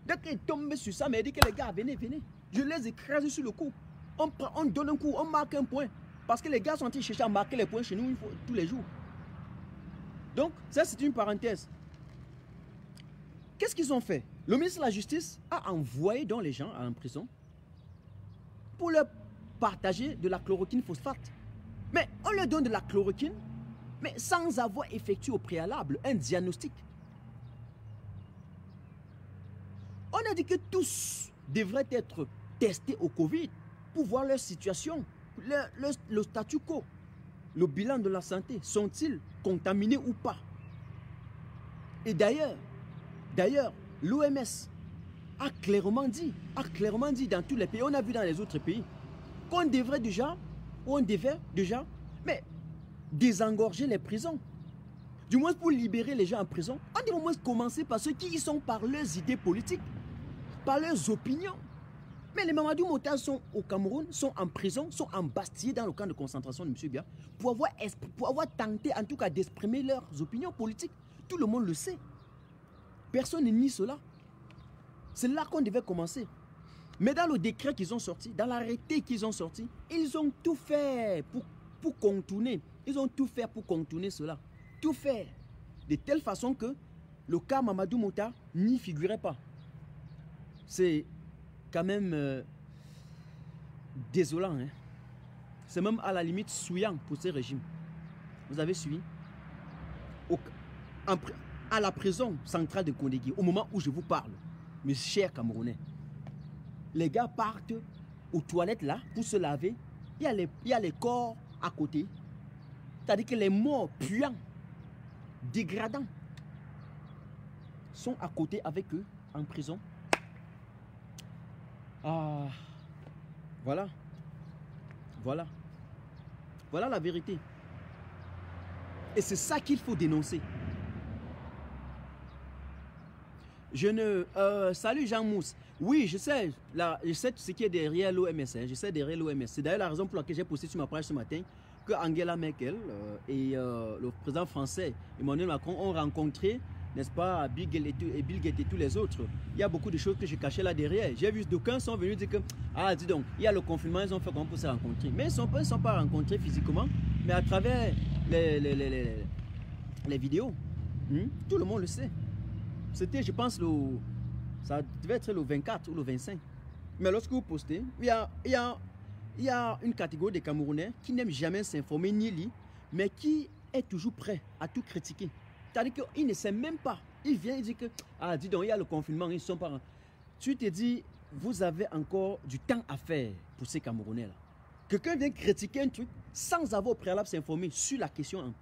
Dès qu'il est tombé sur ça, mais il dit que les gars, venez, venez. Je les écrase sur le coup. On donne un coup, on marque un point. Parce que les gars sont en train de chercher à marquer les points chez nous tous les jours. Donc, ça c'est une parenthèse. Qu'est-ce qu'ils ont fait? Le ministre de la Justice a envoyé donc les gens en prison pour leur partager de la chloroquine phosphate. Mais on leur donne de la chloroquine, mais sans avoir effectué au préalable un diagnostic. On a dit que tous devraient être testés au Covid pour voir leur situation, le statu quo, le bilan de la santé. Sont-ils contaminés ou pas? Et d'ailleurs, l'OMS a clairement dit dans tous les pays, on a vu dans les autres pays, qu'on devrait déjà, mais désengorger les prisons. Du moins pour libérer les gens en prison, on devrait au moins commencer par ceux qui y sont par leurs idées politiques, par leurs opinions. Mais les Mamadou Mota sont au Cameroun, sont en prison, sont embastillés dans le camp de concentration de M. Biya pour avoir tenté en tout cas d'exprimer leurs opinions politiques. Tout le monde le sait. Personne ne nie cela. C'est là qu'on devait commencer. Mais dans le décret qu'ils ont sorti, dans l'arrêté qu'ils ont sorti, ils ont tout fait pour contourner. Ils ont tout fait pour contourner cela. Tout fait. De telle façon que le cas Mamadou Mota n'y figurait pas. C'est quand même désolant. Hein? C'est même à la limite souillant pour ces régimes. Vous avez suivi? À la prison centrale de Kondegui, au moment où je vous parle, mes chers Camerounais, les gars partent aux toilettes là pour se laver. Il y a les corps à côté. C'est-à-dire que les morts puants, dégradants, sont à côté avec eux en prison. Ah, voilà. Voilà. Voilà la vérité. Et c'est ça qu'il faut dénoncer. Salut Jean Mousse. Oui, je sais ce qui est derrière l'OMS. Hein, je sais derrière l'OMS. C'est d'ailleurs la raison pour laquelle j'ai posté sur ma page ce matin que Angela Merkel et le président français Emmanuel Macron ont rencontré, n'est-ce pas, Bill Gates et tous les autres. Il y a beaucoup de choses que je cachais là derrière. J'ai vu d'aucuns sont venus dire que, ah, dis donc, il y a le confinement, ils ont fait comment pour se rencontrer. Mais ils ne sont pas rencontrés physiquement, mais à travers les vidéos. Tout le monde le sait. C'était, je pense, ça devait être le 24 ou le 25. Mais lorsque vous postez, il y a une catégorie de Camerounais qui n'aiment jamais s'informer ni lire, mais qui est toujours prêt à tout critiquer. C'est-à-dire qu'il ne sait même pas. Il vient et dit que, ah, dis donc, il y a le confinement, ils ne sont pas... Tu te dis, vous avez encore du temps à faire pour ces Camerounais-là. Quelqu'un vient critiquer un truc sans avoir au préalable s'informer sur la question.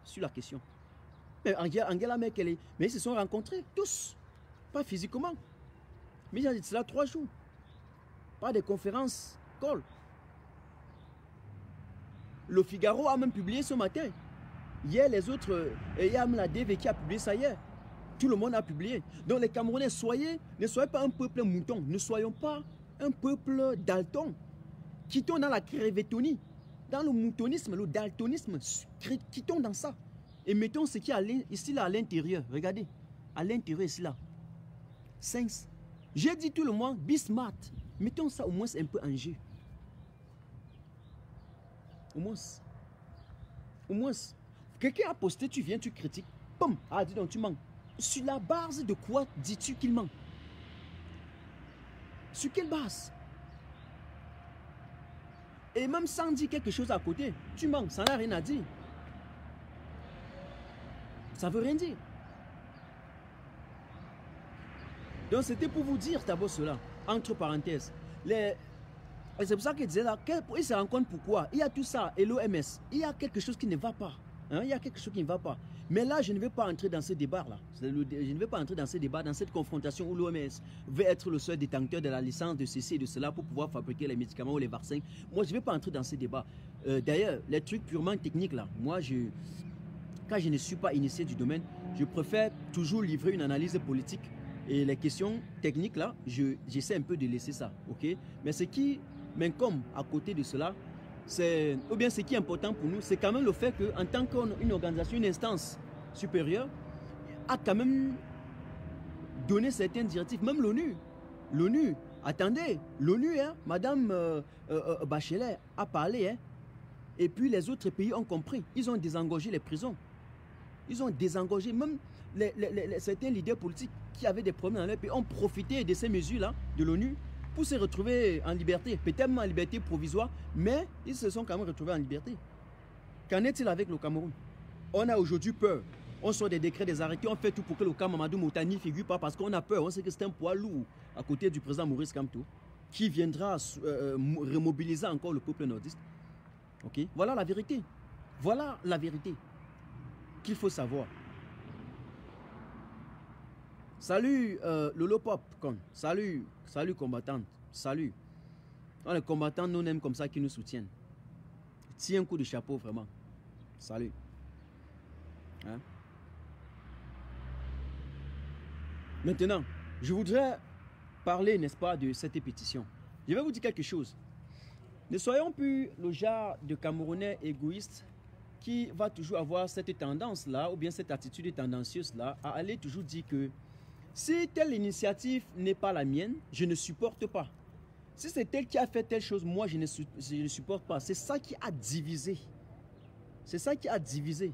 Mais Angela Merkel, mais ils se sont rencontrés tous. Pas physiquement. Mais il y a cela 3 jours. Pas de conférences, call. Le Figaro a même publié ce matin. Hier, les autres, il y a même la DV qui a publié ça hier. Tout le monde a publié. Donc les Camerounais, ne soyez pas un peuple mouton. Ne soyons pas un peuple dalton. Quittons dans la crévétonie, dans le moutonisme, le daltonisme. Quittons dans ça. Et mettons ce qui est ici là à l'intérieur. Regardez. À l'intérieur ici là. Saints. J'ai dit tout le monde, be smart. Mettons ça au moins un peu en jeu. Au moins. Quelqu'un a posté, tu viens, tu critiques. Boum. Ah, dis donc, tu manques. Sur la base de quoi dis-tu qu'il manque? Sur quelle base? Et même sans dire quelque chose à côté, tu manques, ça n'a rien à dire. Ça veut rien dire. Donc c'était pour vous dire d'abord cela, entre parenthèses. Et c'est pour ça qu'il disait là, il se rend compte pourquoi. Il y a tout ça, et l'OMS, il y a quelque chose qui ne va pas. Hein, il y a quelque chose qui ne va pas. Mais là, je ne vais pas entrer dans ce débat-là. Je ne vais pas entrer dans ce débat, dans cette confrontation où l'OMS veut être le seul détenteur de la licence de ceci et de cela pour pouvoir fabriquer les médicaments ou les vaccins. Moi, je ne vais pas entrer dans ce débat. D'ailleurs, les trucs purement techniques là, moi, quand je ne suis pas initié du domaine, je préfère toujours livrer une analyse politique. Et les questions techniques là, j'essaie un peu de laisser ça, ok? Mais ce qui m'incombe à côté de cela, ou bien ce qui est important pour nous, c'est quand même le fait qu'en tant qu'une organisation, une instance supérieure, a quand même donné certaines directives, même l'ONU. L'ONU, attendez, l'ONU, hein, Madame Bachelet a parlé, hein, et puis les autres pays ont compris, ils ont désengorgé les prisons. Ils ont désengorgé, même certains leaders politiques qui avaient des problèmes dans leur pays ont profité de ces mesures-là de l'ONU pour se retrouver en liberté, peut-être même en liberté provisoire, mais ils se sont quand même retrouvés en liberté. Qu'en est-il avec le Cameroun? On a aujourd'hui peur. On sort des décrets, des arrêtés, on fait tout pour que le cas Mamadou Mota n'y figure pas parce qu'on a peur. On sait que c'est un poids lourd à côté du président Maurice Kamto qui viendra remobiliser encore le peuple nordiste. Ok? Voilà la vérité. Voilà la vérité qu'il faut savoir. Salut Lolo Pop, salut combattante, salut. On les combattants nous aiment comme ça qui nous soutiennent. Tiens un coup de chapeau vraiment. Salut. Hein? Maintenant, je voudrais parler, n'est-ce pas, de cette pétition. Je vais vous dire quelque chose. Ne soyons plus le genre de Camerounais égoïste qui va toujours avoir cette tendance-là, ou bien cette attitude tendancieuse-là, à aller toujours dire que si telle initiative n'est pas la mienne, je ne supporte pas. Si c'est elle qui a fait telle chose, moi je ne supporte pas. C'est ça qui a divisé. C'est ça qui a divisé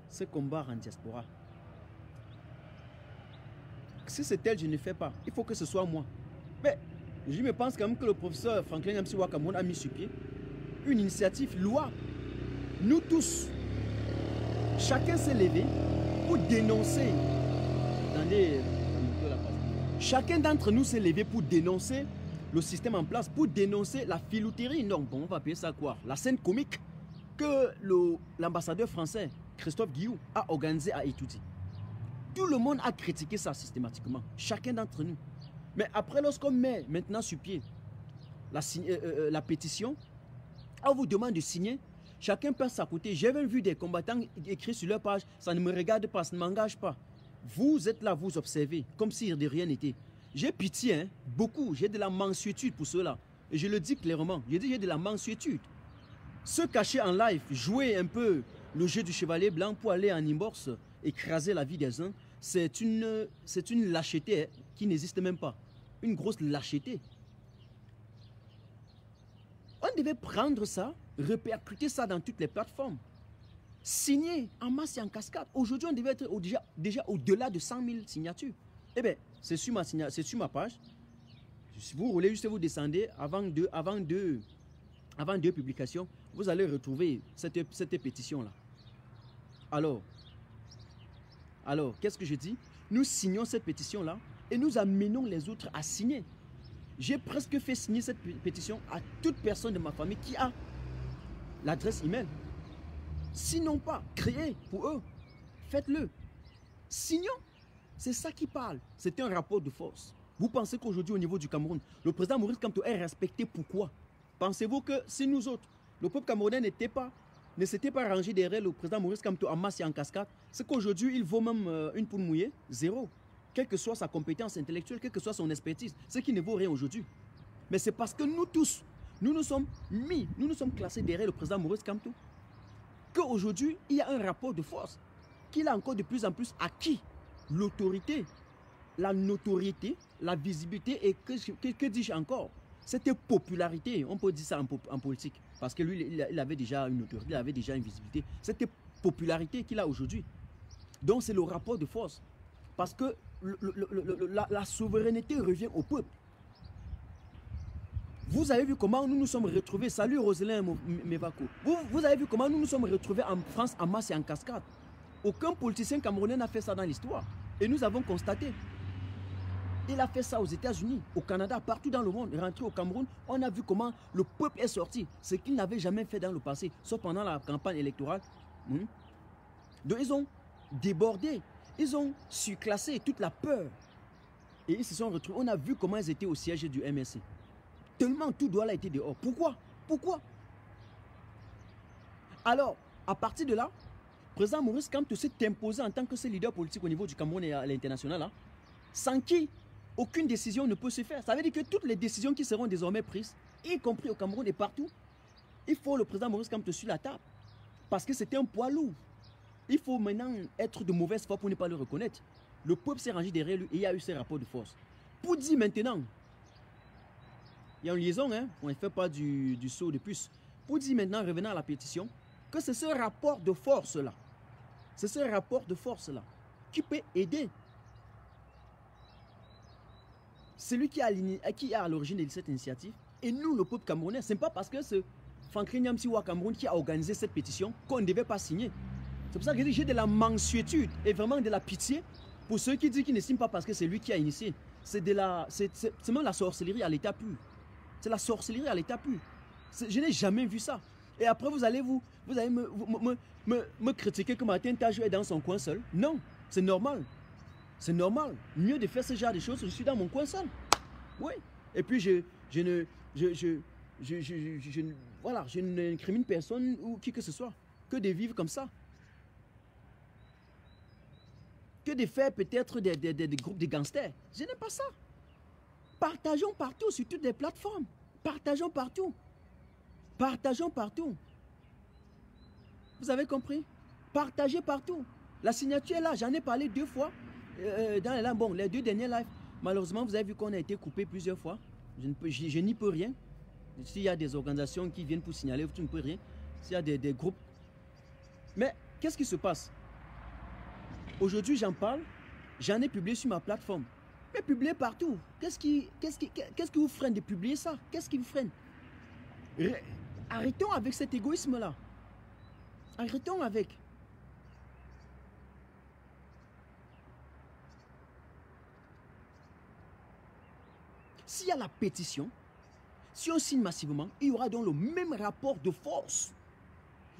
ce combat en diaspora. Si c'est elle, je ne fais pas. Il faut que ce soit moi. Mais je me pense quand même que le professeur Franklin Nyamsi Wa Cameroun a mis sur pied une initiative loi. Nous tous, chacun s'est levé pour dénoncer. Attendez, chacun d'entre nous s'est levé pour dénoncer le système en place, pour dénoncer la filouterie. Non, bon, on va appeler ça quoi? La scène comique que l'ambassadeur français Christophe Guillou a organisée à Étoudi. Tout le monde a critiqué ça systématiquement, chacun d'entre nous. Mais après, lorsqu'on met maintenant sur pied la pétition, on vous demande de signer, chacun passe sa côté. J'ai même vu des combattants écrire sur leur page, ça ne me regarde pas, ça ne m'engage pas. Vous êtes là, vous observez, comme si de rien n'était. J'ai pitié, hein, beaucoup, j'ai de la mansuétude pour cela. Et je le dis clairement, j'ai de la mansuétude. Se cacher en live, jouer un peu le jeu du chevalier blanc pour aller en inbox, écraser la vie des uns, c'est une lâcheté, hein, qui n'existe même pas. Une grosse lâcheté. On devait prendre ça, répercuter ça dans toutes les plateformes. Signer en masse et en cascade. Aujourd'hui, on devait être déjà au-delà de 100 000 signatures. Eh bien, c'est sur ma page. Si vous roulez, juste vous descendez avant deux publications, vous allez retrouver cette pétition-là. Alors, qu'est-ce que je dis? Nous signons cette pétition-là et nous amenons les autres à signer. J'ai presque fait signer cette pétition à toute personne de ma famille qui a l'adresse email. Sinon pas, créez pour eux. Faites-le. Signons. C'est ça qui parle. C'est un rapport de force. Vous pensez qu'aujourd'hui, au niveau du Cameroun, le président Maurice Kamto est respecté pourquoi? Pensez-vous que si nous autres, le peuple camerounais ne s'était pas rangé derrière le président Maurice Kamto en masse et en cascade, c'est qu'aujourd'hui, il vaut même une poule mouillée, zéro. Quelle que soit sa compétence intellectuelle, quelle que soit son expertise, ce qui ne vaut rien aujourd'hui. Mais c'est parce que nous tous, nous nous sommes classés derrière le président Maurice Kamto, qu'aujourd'hui, il y a un rapport de force qu'il a encore de plus en plus acquis l'autorité, la notoriété, la visibilité et que dis-je encore? Cette popularité, on peut dire ça en politique, parce que lui, il avait déjà une autorité, il avait déjà une visibilité. Cette popularité qu'il a aujourd'hui. Donc c'est le rapport de force. Parce que la souveraineté revient au peuple. Vous avez vu comment nous nous sommes retrouvés, salut Roselin Mevako, vous avez vu comment nous nous sommes retrouvés en France en masse et en cascade. Aucun politicien camerounais n'a fait ça dans l'histoire. Et nous avons constaté. Il a fait ça aux États-Unis, au Canada, partout dans le monde. Rentré au Cameroun, on a vu comment le peuple est sorti. Ce qu'il n'avait jamais fait dans le passé, sauf pendant la campagne électorale. Donc ils ont débordé. Ils ont surclassé toute la peur. Et ils se sont retrouvés. On a vu comment ils étaient au siège du MSC. Tellement tout doigt a été dehors. Pourquoi? Pourquoi? Alors, à partir de là, le président Maurice Kamto s'est imposé en tant que ce leader politique au niveau du Cameroun et à l'international, sans qui aucune décision ne peut se faire. Ça veut dire que toutes les décisions qui seront désormais prises, y compris au Cameroun et partout, il faut le président Maurice Kamto sur la table. Parce que c'était un poids lourd. Il faut maintenant être de mauvaise foi pour ne pas le reconnaître. Le peuple s'est rangé derrière lui et il y a eu ces rapports de force. Pour dire maintenant, il y a une liaison, hein, on ne fait pas du saut de puce. Pour dire maintenant, revenant à la pétition, que c'est ce rapport de force-là, c'est ce rapport de force-là qui peut aider celui qui est à l'origine de cette initiative. Et nous, le peuple camerounais, ce n'est pas parce que c'est Franklin Nyamsi Wa Cameroun qui a organisé cette pétition qu'on ne devait pas signer. C'est pour ça que j'ai de la mansuétude et vraiment de la pitié pour ceux qui disent qu'ils ne signent pas parce que c'est lui qui a initié. C'est même la sorcellerie à l'état pur. C'est la sorcellerie à l'état pur. Je n'ai jamais vu ça. Et après, vous allez me critiquer que Martin Tajou est dans son coin seul. Non, c'est normal. C'est normal. Mieux de faire ce genre de choses, je suis dans mon coin seul. Oui. Et puis, voilà, je n'incrimine personne ou qui que ce soit. Que de vivre comme ça. Que de faire peut-être des groupes de gangsters. Je n'aime pas ça. Partageons partout, sur toutes les plateformes. Partageons partout. Partageons partout. Vous avez compris? Partagez partout. La signature est là, j'en ai parlé 2 fois. Bon, les 2 derniers lives. Malheureusement, vous avez vu qu'on a été coupé plusieurs fois. Je n'y peux rien. S'il y a des organisations qui viennent pour signaler, tu ne peux rien. S'il y a des groupes. Mais qu'est-ce qui se passe? Aujourd'hui, j'en parle. J'en ai publié sur ma plateforme. Mais publiez partout. Qu'est-ce qui vous freine de publier ça? Qu'est-ce qui vous freine? Arrêtons avec cet égoïsme-là. Arrêtons avec. S'il y a la pétition, si on signe massivement, il y aura donc le même rapport de force.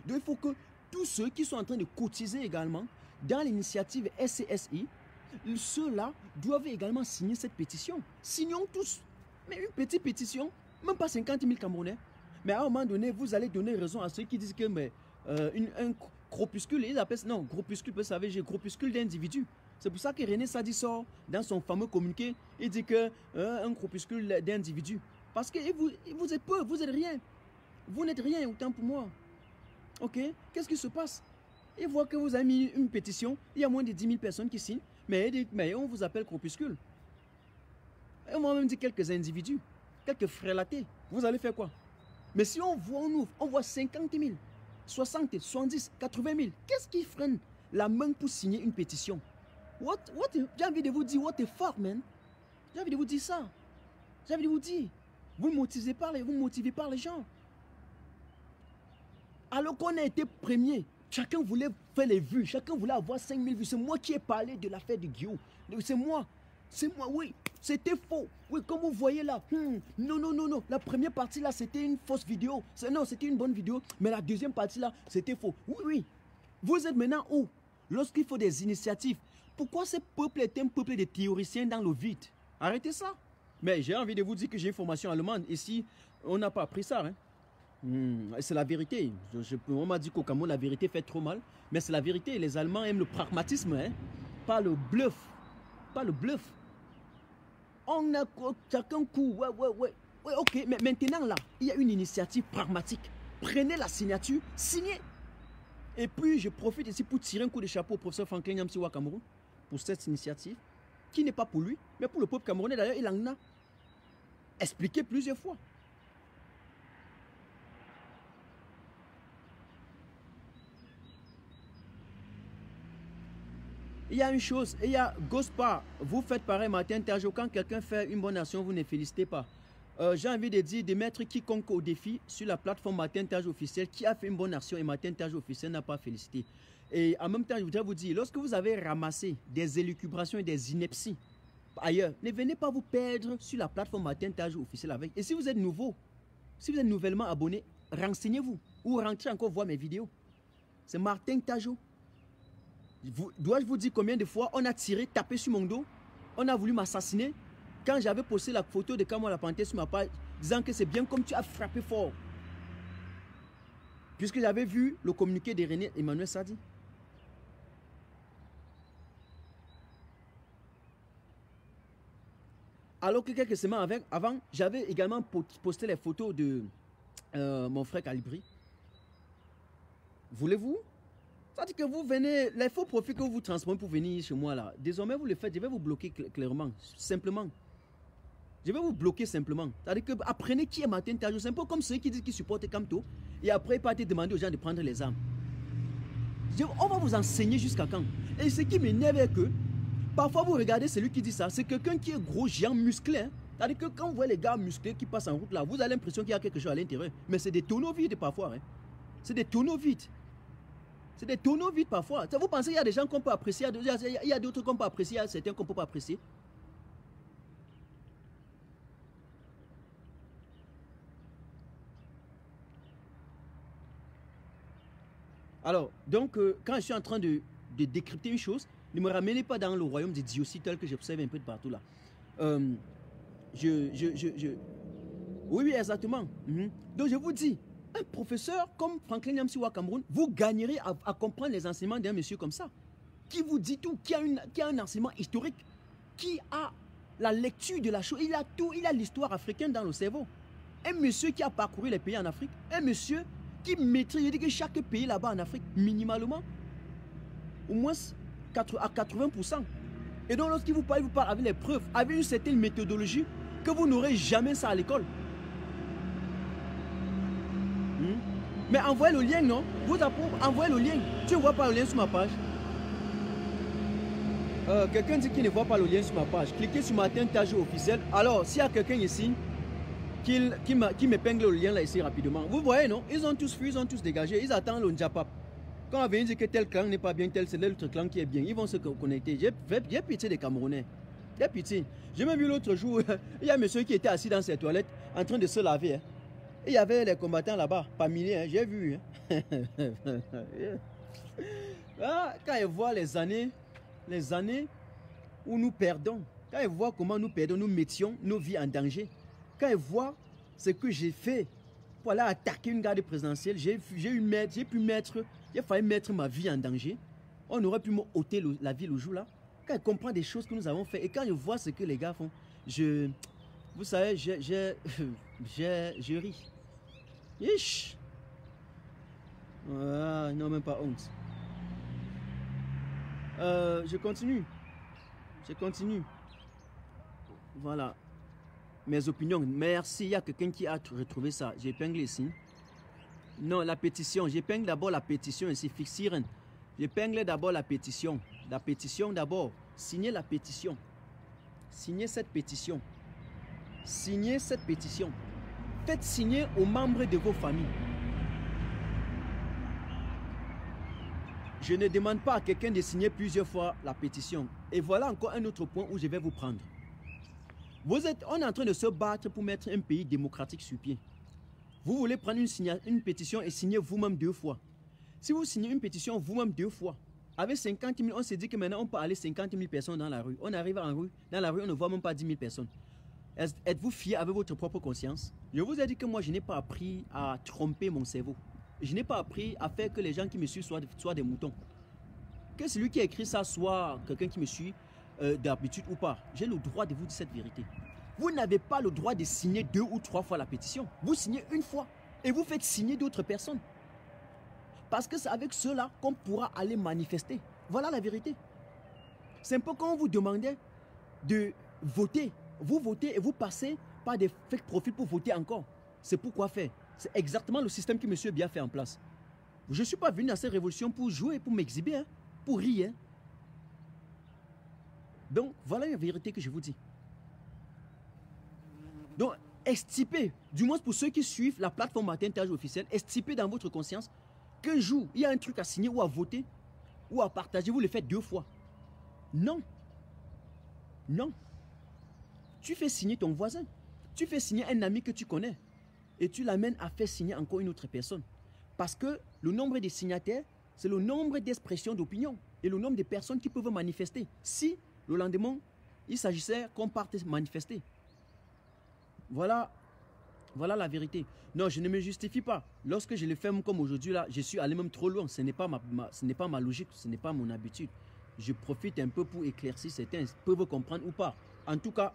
Donc il faut que tous ceux qui sont en train de cotiser également dans l'initiative SCSI, ceux-là doivent également signer cette pétition. Signons tous. Mais une petite pétition, même pas 50 000 Camerounais. Mais à un moment donné, vous allez donner raison à ceux qui disent que un groupuscule, ils appellent ça, non, groupuscule, vous savez, j'ai groupuscule d'individus. C'est pour ça que René Sadi sort dans son fameux communiqué, il dit que un groupuscule d'individus. Parce que vous êtes peu, vous êtes rien. Vous n'êtes rien autant pour moi. Ok? Qu'est-ce qui se passe? Il voit que vous avez mis une pétition, il y a moins de 10 000 personnes qui signent, mais on vous appelle groupuscule. Et on m'a même dit quelques individus, quelques frélatés. Vous allez faire quoi? Mais si on voit 50 000, 60, 70, 80 000, qu'est-ce qui freine la main pour signer une pétition? J'ai envie de vous dire, what the fuck, man? J'ai envie de vous dire ça. J'ai envie de vous dire, vous motivez par les gens. Alors qu'on a été premier, chacun voulait faire les vues, chacun voulait avoir 5 000 vues. C'est moi qui ai parlé de l'affaire de Guillaume. C'est moi, oui. C'était faux. Oui, comme vous voyez là. Non. La première partie là, c'était une fausse vidéo. Non, c'était une bonne vidéo. Mais la deuxième partie là, c'était faux. Oui. Vous êtes maintenant où? Lorsqu'il faut des initiatives. Pourquoi ce peuple est un peuple de théoriciens dans le vide? Arrêtez ça. Mais j'ai envie de vous dire que j'ai une formation allemande. Ici, on n'a pas appris ça. C'est la vérité. On m'a dit qu'au Cameroun, la vérité fait trop mal. Mais c'est la vérité. Les Allemands aiment le pragmatisme. Pas le bluff. Pas le bluff. On a chacun coup. Ouais, ok. Mais maintenant, là, il y a une initiative pragmatique. Prenez la signature, signez. Et puis, je profite ici pour tirer un coup de chapeau au professeur Franklin Yamsiwa Cameroun pour cette initiative, qui n'est pas pour lui, mais pour le peuple camerounais. D'ailleurs, il en a expliqué plusieurs fois. Il y a une chose, il y a Gospa, vous faites pareil Martin Tajo, quand quelqu'un fait une bonne action, vous ne félicitez pas. J'ai envie de dire, de mettre quiconque au défi sur la plateforme Martin Tajo officiel qui a fait une bonne action et Martin Tajo officiel n'a pas félicité. Et en même temps, je voudrais vous dire, lorsque vous avez ramassé des élucubrations et des inepties ailleurs, ne venez pas vous perdre sur la plateforme Martin Tajo officiel avec. Et si vous êtes nouveau, si vous êtes nouvellement abonné, renseignez-vous ou rentrez encore voir mes vidéos. C'est Martin Tajo. Dois-je vous dire combien de fois on a tiré, tapé sur mon dos, on a voulu m'assassiner quand j'avais posté la photo de Kamwa La Panthère sur ma page disant que c'est bien comme tu as frappé fort. Puisque j'avais vu le communiqué de René Emmanuel Sadi. Alors que quelques semaines avant, j'avais également posté les photos de mon frère Calibri. Voulez-vous? C'est-à-dire que vous venez, les faux profits que vous transformez pour venir chez moi là, désormais vous le faites, je vais vous bloquer clairement, simplement. Je vais vous bloquer simplement. C'est-à-dire que apprenez qui est Martin Tajo. C'est un peu comme ceux qui disent qu'ils supportent Kamto et après ils partent demander aux gens de prendre les armes. On va vous enseigner jusqu'à quand? Et ce qui m'énerve est que parfois vous regardez celui qui dit ça, c'est quelqu'un qui est gros, géant, musclé. Hein? C'est-à-dire que quand vous voyez les gars musclés qui passent en route là, vous avez l'impression qu'il y a quelque chose à l'intérieur. Mais c'est des tonneaux vides parfois. Hein? C'est des tonneaux vides. C'est des tonneaux vides parfois. Vous pensez qu'il y a des gens qu'on peut apprécier, il y a d'autres qu'on peut apprécier, il y a certains qu'on ne peut pas apprécier. Alors, donc, quand je suis en train de décrypter une chose, Ne me ramenez pas dans le royaume des diocides tel que j'observe un peu de partout là. Oui, exactement. Donc je vous dis, un professeur comme Franklin Nyamsi au Cameroun, vous gagnerez à comprendre les enseignements d'un monsieur comme ça, qui vous dit tout, qui a un enseignement historique, qui a la lecture de la chose, il a tout, il a l'histoire africaine dans le cerveau. Un monsieur qui a parcouru les pays en Afrique, un monsieur qui maîtrise, je dis que chaque pays là-bas en Afrique, minimalement, au moins à 80%. Et donc lorsqu'il vous parle avec les preuves, avec une certaine méthodologie que vous n'aurez jamais ça à l'école. Mais envoyez le lien, non? Vous envoyez le lien. Tu ne vois pas le lien sur ma page? Quelqu'un dit qu'il ne voit pas le lien sur ma page. Cliquez sur ma tâche officielle. Alors, s'il y a quelqu'un ici qui m'épingle le lien là ici rapidement. Vous voyez, non? Ils ont tous fui, ils ont tous dégagé. Ils attendent le Njapap. Quand on vient dire que tel clan n'est pas bien, tel c'est l'autre clan qui est bien, ils vont se connecter. J'ai pitié des Camerounais. J'ai pitié. J'ai même vu l'autre jour, il y a un monsieur qui était assis dans ses toilettes en train de se laver. Hein. Et il y avait les combattants là-bas, pas milliers, hein, j'ai vu. Hein. Ah, quand ils voient les années où nous perdons, quand ils voient comment nous perdons, nous mettions nos vies en danger, quand ils voient ce que j'ai fait pour aller attaquer une garde présidentielle, j'ai failli mettre ma vie en danger. On aurait pu me ôter la vie le jour là. Quand ils comprennent des choses que nous avons fait et quand je vois ce que les gars font, vous savez, je ris. Ish. Ah, non, même pas honte. Je continue. Voilà. Mes opinions. Merci. Il y a quelqu'un qui a retrouvé ça. J'épingle ici. Non, la pétition. J'épingle d'abord la pétition ici. Fixiren. J'épingle d'abord la pétition. La pétition d'abord. Signez la pétition. Signez cette pétition. Signez cette pétition. Faites signer aux membres de vos familles. Je ne demande pas à quelqu'un de signer plusieurs fois la pétition. Et voilà encore un autre point où je vais vous prendre. On est en train de se battre pour mettre un pays démocratique sur pied. Vous voulez prendre une pétition et signer vous-même 2 fois. Si vous signez une pétition vous-même 2 fois, avec 50 000, on s'est dit que maintenant on peut aller 50 000 personnes dans la rue. On arrive dans la rue, on ne voit même pas 10 000 personnes. Êtes-vous fier avec votre propre conscience? Je vous ai dit que moi, je n'ai pas appris à tromper mon cerveau. Je n'ai pas appris à faire que les gens qui me suivent soient des moutons. Que celui qui a écrit ça soit quelqu'un qui me suit d'habitude ou pas. J'ai le droit de vous dire cette vérité. Vous n'avez pas le droit de signer 2 ou 3 fois la pétition. Vous signez une fois et vous faites signer d'autres personnes. Parce que c'est avec cela qu'on pourra aller manifester. Voilà la vérité. C'est un peu quand on vous demandait de voter. Vous votez et vous passez par des fake profils pour voter encore. C'est pourquoi faire. C'est exactement le système que monsieur Biya fait en place. Je ne suis pas venu à cette révolution pour jouer, pour m'exhiber, hein, pour rire. Hein. Donc, voilà la vérité que je vous dis. Donc, estipez, du moins pour ceux qui suivent la plateforme Martin Tage officielle, estipez dans votre conscience qu'un jour, il y a un truc à signer ou à voter ou à partager, vous le faites 2 fois. Non. Non. Tu fais signer ton voisin. Tu fais signer un ami que tu connais. Et tu l'amènes à faire signer encore une autre personne. Parce que le nombre de signataires, c'est le nombre d'expressions d'opinion et le nombre de personnes qui peuvent manifester. Si le lendemain, il s'agissait qu'on parte manifester. Voilà la vérité. Non, je ne me justifie pas. Lorsque je le fais comme aujourd'hui, là, je suis allé même trop loin. Ce n'est pas ma logique, ce n'est pas mon habitude. Je profite un peu pour éclaircir certains peuvent comprendre ou pas. En tout cas,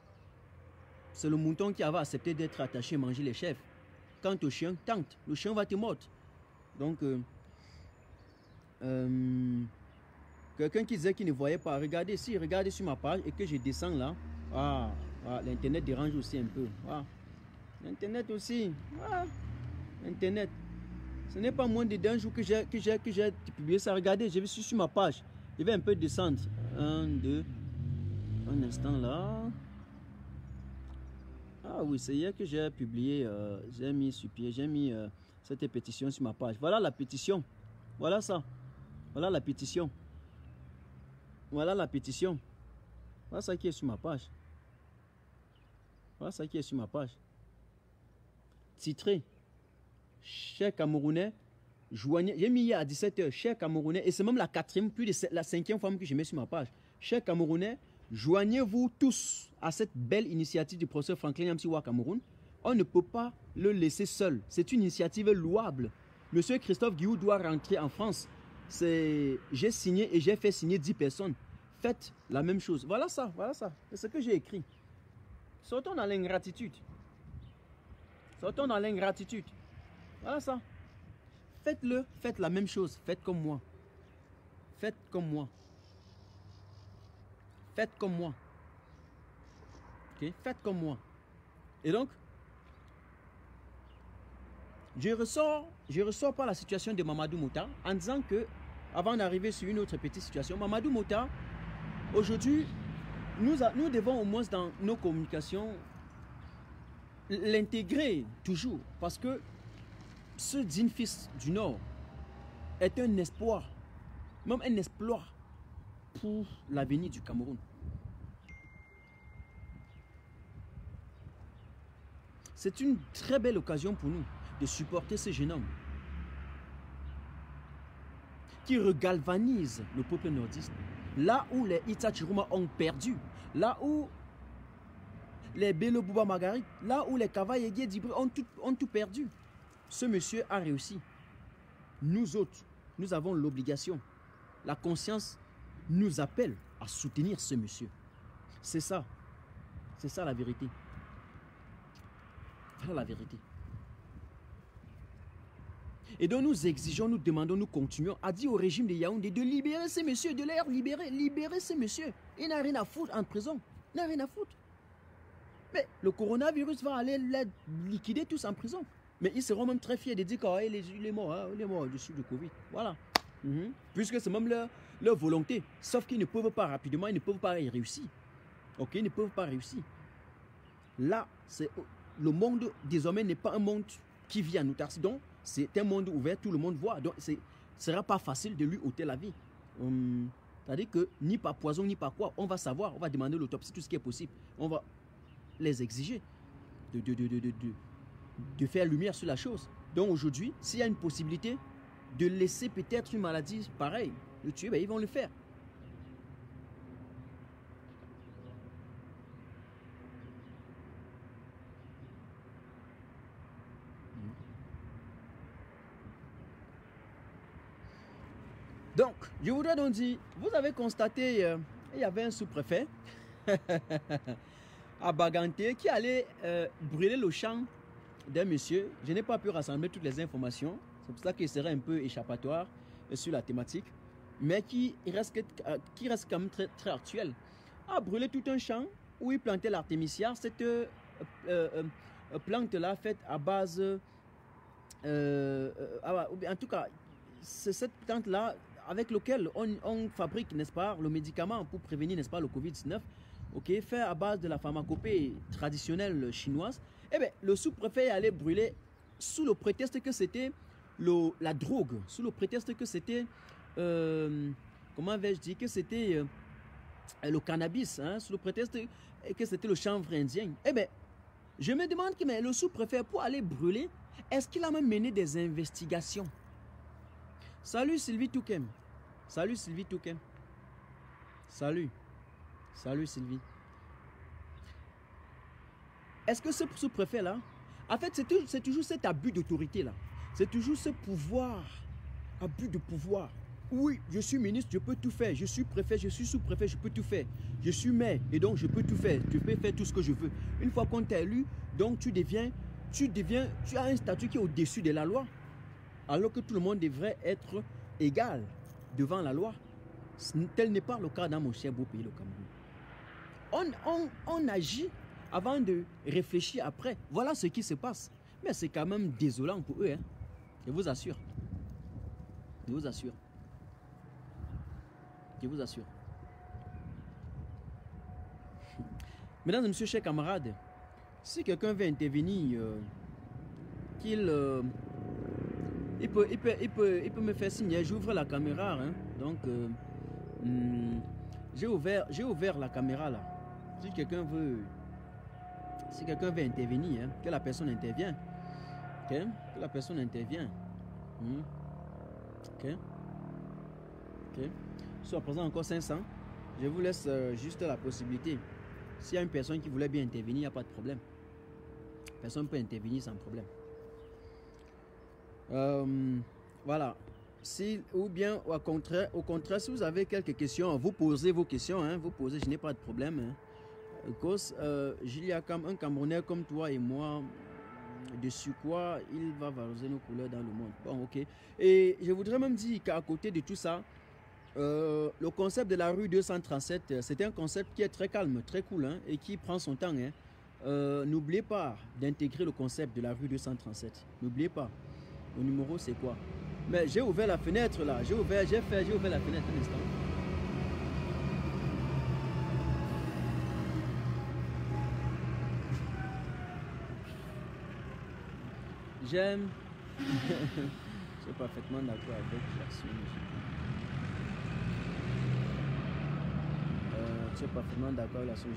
c'est le mouton qui avait accepté d'être attaché et manger les chèvres. Quant au chien, tente. Le chien va te mordre. Donc, quelqu'un qui disait qu'il ne voyait pas, regardez sur ma page et que je descends là. L'internet dérange aussi un peu. L'internet aussi. Internet. Ce n'est pas moins d'un jour que j'ai publié ça. Regardez, je suis sur ma page. Je vais un peu descendre. 1, 2. Un instant là. Ah oui, c'est hier que j'ai publié, j'ai mis sur pied, j'ai mis cette pétition sur ma page. Voilà la pétition. Voilà ça. Voilà la pétition. Voilà la pétition. Voilà ça qui est sur ma page. Voilà ça qui est sur ma page. Titré. Chers Camerounais, joignez, j'ai mis hier à 17h, chers Camerounais, et c'est même la 4e, puis la 5e fois que je mets sur ma page. Chers Camerounais, joignez-vous tous à cette belle initiative du professeur Franklin Yamsiwa Cameroun. On ne peut pas le laisser seul. C'est une initiative louable. Monsieur Christophe Guillou doit rentrer en France. J'ai signé et j'ai fait signer 10 personnes. Faites la même chose. Voilà ça, voilà ça. C'est ce que j'ai écrit. Sortons dans l'ingratitude. Sortons dans l'ingratitude. Voilà ça. Faites-le, faites la même chose. Faites comme moi. Faites comme moi. Faites comme moi. Okay? Faites comme moi. Et donc, je ressors par la situation de Mamadou Mouta en disant que, avant d'arriver sur une autre petite situation, Mamadou Mouta, aujourd'hui, nous devons au moins dans nos communications l'intégrer toujours, parce que ce digne fils du Nord est un espoir, même un exploit pour l'avenir du Cameroun. C'est une très belle occasion pour nous de supporter ce jeune homme qui regalvanise le peuple nordiste. Là où les Issa Chiruma ont perdu, là où les Bello Bouba Margarit, là où les Kavaïegé Dibri ont tout perdu, ce monsieur a réussi. Nous autres, nous avons l'obligation. La conscience nous appelle à soutenir ce monsieur. C'est ça. C'est ça la vérité. Voilà la vérité. Et donc nous exigeons, nous demandons, nous continuons à dire au régime de Yaoundé de libérer ces messieurs, de les libérer ces messieurs. Il n'a rien à foutre en prison. Il n'a rien à foutre. Mais le coronavirus va aller les liquider tous en prison. Mais ils seront même très fiers de dire qu'il est mort, hein, il est mort au-dessus du Covid. Voilà. Puisque c'est même leur volonté. Sauf qu'ils ne peuvent pas rapidement, ils ne peuvent pas y réussir. Ok, ils ne peuvent pas réussir. Là, le monde désormais n'est pas un monde qui vit à nous tarder. Donc, c'est un monde ouvert, tout le monde voit. Donc, ce ne sera pas facile de lui ôter la vie. C'est-à-dire que ni par poison, ni par quoi, on va savoir, on va demander l'autopsie, tout ce qui est possible. On va les exiger de faire lumière sur la chose. Donc aujourd'hui, s'il y a une possibilité de laisser peut-être une maladie pareille, le tuer, ben ils vont le faire. Donc, je voudrais donc dire, vous avez constaté, il y avait un sous-préfet à Baganté qui allait brûler le champ d'un monsieur. Je n'ai pas pu rassembler toutes les informations. C'est pour ça qu'il serait un peu échappatoire sur la thématique. Mais qui reste quand même très, très actuel. A brûlé tout un champ où il plantait l'artémisia. Cette plante-là faite à base... en tout cas, c'est cette plante-là avec laquelle on fabrique, n'est-ce pas, le médicament pour prévenir, n'est-ce pas, le Covid-19. Ok, fait à base de la pharmacopée traditionnelle chinoise. Eh bien, le sous-préfet allait brûler sous le prétexte que c'était la drogue, sous le prétexte que c'était, comment vais-je dire, que c'était le cannabis, hein, sous le prétexte que c'était le chanvre indien. Eh bien, je me demande que mais le sous-préfet, pour aller brûler, est-ce qu'il a même mené des investigations? Salut Sylvie Toukem. Salut Sylvie Toukem. Salut. Salut Sylvie. Est-ce que ce sous-préfet-là, en fait, c'est toujours cet abus d'autorité-là. C'est toujours ce pouvoir, abus de pouvoir. Oui, je suis ministre, je peux tout faire. Je suis préfet, je suis sous-préfet, je peux tout faire. Je suis maire et donc je peux tout faire. Je peux faire tout ce que je veux. Une fois qu'on t'a élu, donc tu as un statut qui est au-dessus de la loi. Alors que tout le monde devrait être égal devant la loi. Tel n'est pas le cas dans mon cher beau pays, le Cameroun. On agit avant de réfléchir après. Voilà ce qui se passe. Mais c'est quand même désolant pour eux. Hein. Je vous assure. Je vous assure. Je vous assure. Mesdames et messieurs, chers camarades, si quelqu'un veut intervenir, il peut me faire signe. J'ouvre la caméra. Hein. Donc, j'ai ouvert la caméra là. Si quelqu'un veut intervenir, hein, que la personne intervienne. Okay? Que la personne intervienne. Ok. Ok. Soit à présent encore 500. Je vous laisse juste la possibilité. S'il y a une personne qui voulait bien intervenir, il n'y a pas de problème. Personne peut intervenir sans problème. Voilà. Si, ou bien au contraire, si vous avez quelques questions, vous posez vos questions. Hein, vous posez, je n'ai pas de problème. Hein. Cause, il y a comme un Camerounais comme toi et moi, dessus quoi il va valoriser nos couleurs dans le monde. Bon, ok. Et je voudrais même dire qu'à côté de tout ça, le concept de la rue 237, c'est un concept qui est très calme, très cool, hein, et qui prend son temps. Hein. N'oubliez pas d'intégrer le concept de la rue 237. N'oubliez pas. Le numéro, c'est quoi? Mais j'ai ouvert la fenêtre là. J'ai ouvert la fenêtre un instant. J'aime. Je suis parfaitement d'accord avec l'action. Tu es parfaitement d'accord avec l'action.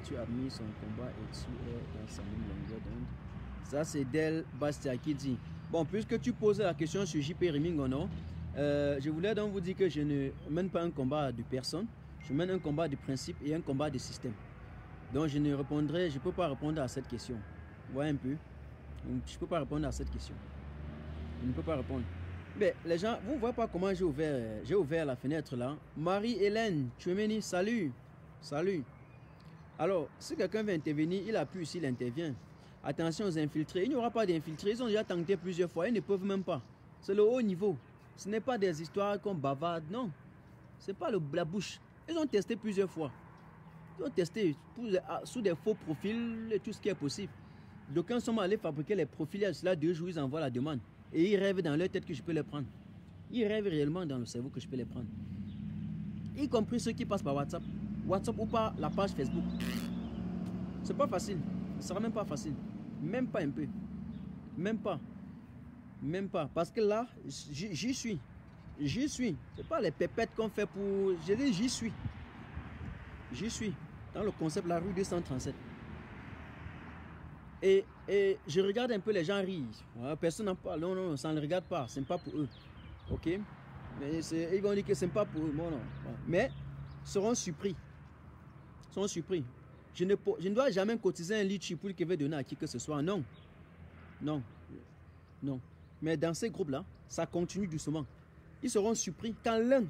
Tu as mis son combat et tu es dans sa même longueur d'onde. Ça, c'est Del Bastia qui dit. Bon, puisque tu poses la question sur JP Rimingono, je voulais donc vous dire que je ne mène pas un combat de personne. Je mène un combat de principe et un combat de système. Donc, je ne peux pas répondre à cette question. Vous voyez un peu? Donc, je ne peux pas répondre à cette question. Je ne peux pas répondre. Mais les gens, vous ne voyez pas comment j'ai ouvert la fenêtre là. Marie-Hélène Tchouemeni, salut. Salut. Alors, si quelqu'un veut intervenir, il appuie ici, il intervient. Attention aux infiltrés. Il n'y aura pas d'infiltrés. Ils ont déjà tenté plusieurs fois. Ils ne peuvent même pas. C'est le haut niveau. Ce n'est pas des histoires qu'on bavarde. Non. Ce n'est pas la bouche. Ils ont testé plusieurs fois. Ils ont testé sous des faux profils et tout ce qui est possible. D'aucuns sont allés fabriquer les profils. Et cela 2 jours, ils envoient la demande. Et ils rêvent dans leur tête que je peux les prendre. Ils rêvent réellement dans le cerveau que je peux les prendre. Y compris ceux qui passent par WhatsApp. WhatsApp ou par la page Facebook. C'est pas facile. Ce sera même pas facile. Même pas un peu. Même pas. Même pas. Parce que là, j'y suis. J'y suis. C'est pas les pépettes qu'on fait pour... Je dis j'y suis. J'y suis. Dans le concept la rue 237. Et je regarde un peu les gens rire. Personne n'en parle. Non, non, ça ne regarde pas. Ce n'est pas pour eux. Ok? Mais ils vont dire que ce n'est pas pour eux. Non, non. Mais seront surpris. Seront surpris. Je ne dois jamais cotiser un litchi pour qu'il veut donner à qui que ce soit. Non. Non. Non. Mais dans ces groupes-là, ça continue doucement. Ils seront surpris quand l'un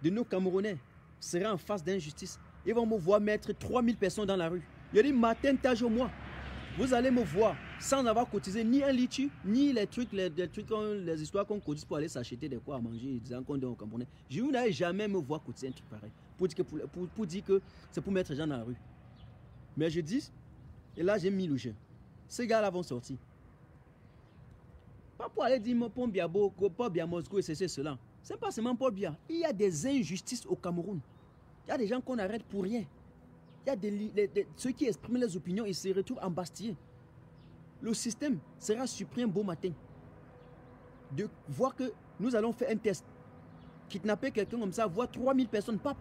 de nos Camerounais sera en face d'injustice. Ils vont me voir mettre 3000 personnes dans la rue. Il dit matin, tage au mois. Vous allez me voir sans avoir cotisé ni un litchi, ni les trucs, les histoires qu'on cotise pour aller s'acheter des quoi à manger, disant qu'on donne aux Camerounais. Je ne vais jamais me voir cotiser un truc pareil. Pour dire que c'est pour mettre les gens dans la rue. Mais je dis, et là j'ai mis le jeu. Ces gars-là vont sortir. Pas pour aller dire Paul Biya Boko, Paul Biya Moscou et c'est cela. C'est pas seulement Paul Biya. Il y a des injustices au Cameroun. Il y a des gens qu'on arrête pour rien. Il y a ceux qui expriment les opinions, ils se retrouvent embastillés. Le système sera surpris un beau matin de voir que nous allons faire un test. Kidnapper quelqu'un comme ça, voir 3000 personnes, pap,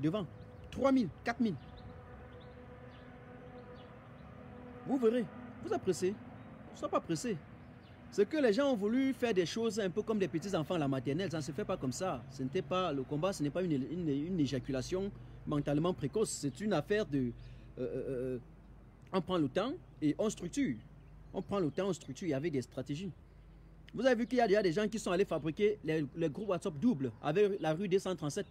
devant. 3000, 4000. Vous verrez, vous êtes pressés. Ne soyez pas pressés. C'est que les gens ont voulu faire des choses un peu comme des petits enfants à la maternelle. Ça ne se fait pas comme ça. Ce n'était pas, le combat, ce n'est pas une éjaculation mentalement précoce. C'est une affaire de... on prend le temps et on structure. On prend le temps, on structure. Il y avait des stratégies. Vous avez vu qu'il y a déjà des gens qui sont allés fabriquer les groupes WhatsApp doubles avec la rue 237.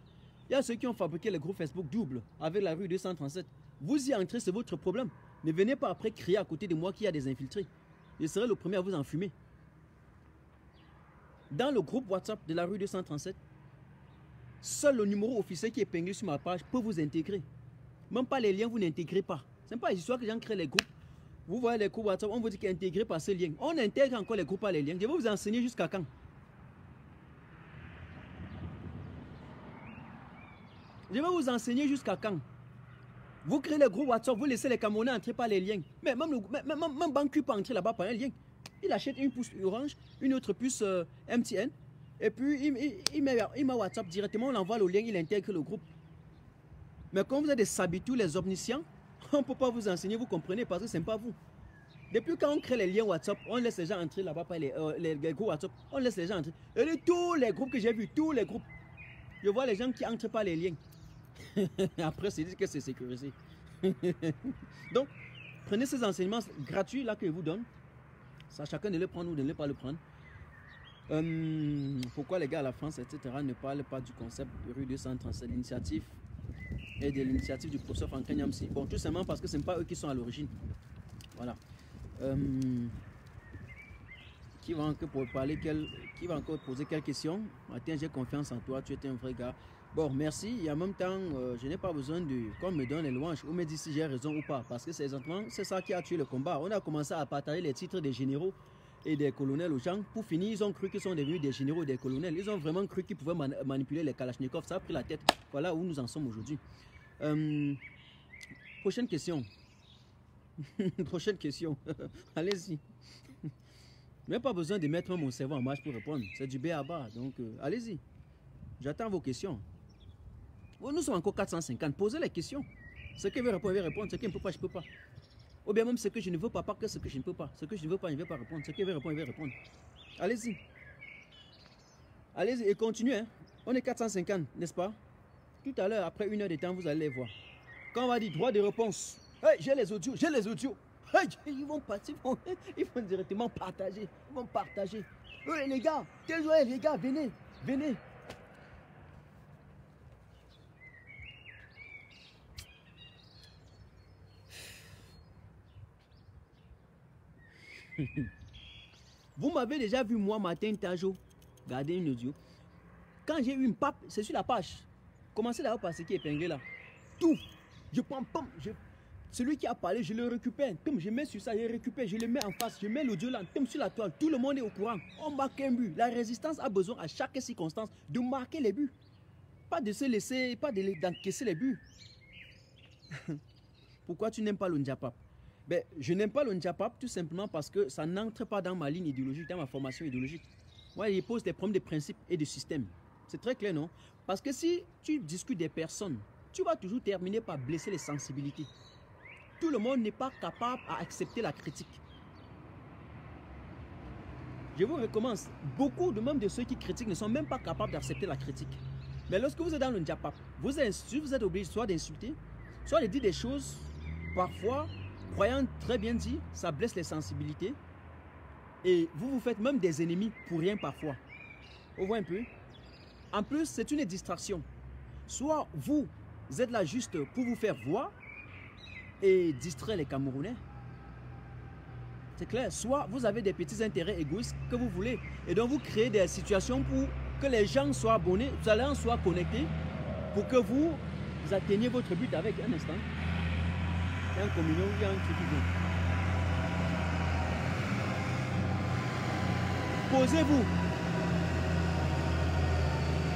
Il y a ceux qui ont fabriqué les groupes Facebook doubles avec la rue 237. Vous y entrez, c'est votre problème. Ne venez pas après crier à côté de moi qu'il y a des infiltrés. Je serai le premier à vous enfumer. Dans le groupe WhatsApp de la rue 237, seul le numéro officiel qui est épinglé sur ma page peut vous intégrer. Même pas les liens, vous n'intégrez pas. Ce n'est pas l'histoire que les gens créent les groupes. Vous voyez les groupes WhatsApp, on vous dit qu'intégrer par ces liens. On intègre encore les groupes par les liens. Je vais vous enseigner jusqu'à quand. Je vais vous enseigner jusqu'à quand. Vous créez les groupes WhatsApp, vous laissez les Camerounais entrer par les liens. Mais même Banque peut entrer là-bas par un lien. Il achète une puce Orange, une autre puce MTN. Et puis il met WhatsApp directement, on envoie le lien, il intègre le groupe. Mais quand vous êtes des sabitous, les omniscients, on ne peut pas vous enseigner, vous comprenez, parce que ce n'est pas vous. Depuis quand on crée les liens WhatsApp, on laisse les gens entrer là-bas par les groupes WhatsApp, on laisse les gens entrer. Et tous les groupes que j'ai vus, tous les groupes, je vois les gens qui entrent par les liens. Après, c'est dit que c'est sécurisé. Donc, prenez ces enseignements gratuits là que je vous donne. Ça, chacun de les prendre ou de ne pas le prendre. Pourquoi les gars à la France, etc., ne parlent pas du concept de rue 237, l'initiative et de l'initiative du professeur Franck Nyamsi? Bon, tout simplement parce que ce n'est pas eux qui sont à l'origine. Voilà. Qui va encore poser quelques questions? Martin, j'ai confiance en toi, tu es un vrai gars. Bon, merci. Et en même temps, je n'ai pas besoin qu'on me donne les louanges ou me dise si j'ai raison ou pas. Parce que c'est exactement ça qui a tué le combat. On a commencé à partager les titres des généraux et des colonels aux gens. Pour finir, ils ont cru qu'ils sont devenus des généraux et des colonels. Ils ont vraiment cru qu'ils pouvaient manipuler les Kalachnikov. Ça a pris la tête. Voilà où nous en sommes aujourd'hui. Prochaine question. Prochaine question. Allez-y. Je n'ai pas besoin de mettre mon cerveau en marche pour répondre. C'est du B à bas. Donc, allez-y. J'attends vos questions. Nous sommes encore 450. Posez les questions. Ce que je veux répondre, je vais répondre. Ce que je ne peux pas, je ne peux pas. Ou bien même ce que je ne veux pas que ce que je ne peux pas. Ce que je ne veux pas, je ne vais pas répondre. Ce que je vais répondre, je vais répondre. Allez-y. Allez-y et continuez. Hein. On est 450, n'est-ce pas? Tout à l'heure, après 1 heure de temps, vous allez les voir. Quand on va dire droit de réponse, hey, j'ai les audios, j'ai les audios. Hey, ils vont partir, ils vont directement partager. Ils vont partager. Hey, les gars, les gars, venez, venez. Vous m'avez déjà vu moi, Martin Tajo, garder une audio. Quand j'ai eu une pape, c'est sur la page. Commencez d'abord par ce qui est épinglé là. Tout. Je prends, pam, celui qui a parlé, je le récupère. Pum, je mets sur ça, je récupère, je le mets en face, je mets l'audio là, pum, sur la toile. Tout le monde est au courant. On marque un but. La résistance a besoin à chaque circonstance de marquer les buts. Pas de se laisser, pas d'encaisser les buts. Pourquoi tu n'aimes pas le Ndjapap? Ben, je n'aime pas le Ndjapap tout simplement parce que ça n'entre pas dans ma ligne idéologique, dans ma formation idéologique. Moi, il pose des problèmes de principe et de système. C'est très clair, non? Parce que si tu discutes des personnes, tu vas toujours terminer par blesser les sensibilités. Tout le monde n'est pas capable à accepter la critique. Je vous recommence. Beaucoup de même de ceux qui critiquent ne sont même pas capables d'accepter la critique. Mais lorsque vous êtes dans le Ndjapap, vous êtes obligé soit d'insulter, soit de dire des choses, parfois, croyant très bien dit, ça blesse les sensibilités. Et vous vous faites même des ennemis pour rien parfois. Vous voyez un peu? En plus, c'est une distraction. Soit vous êtes là juste pour vous faire voir et distraire les Camerounais. C'est clair. Soit vous avez des petits intérêts égoïstes que vous voulez. Et donc vous créez des situations pour que les gens soient abonnés, vous allez en soient connectés pour que vous atteigniez votre but avec un instant. Il y a un communion, il y a un truc qui vient. Posez-vous.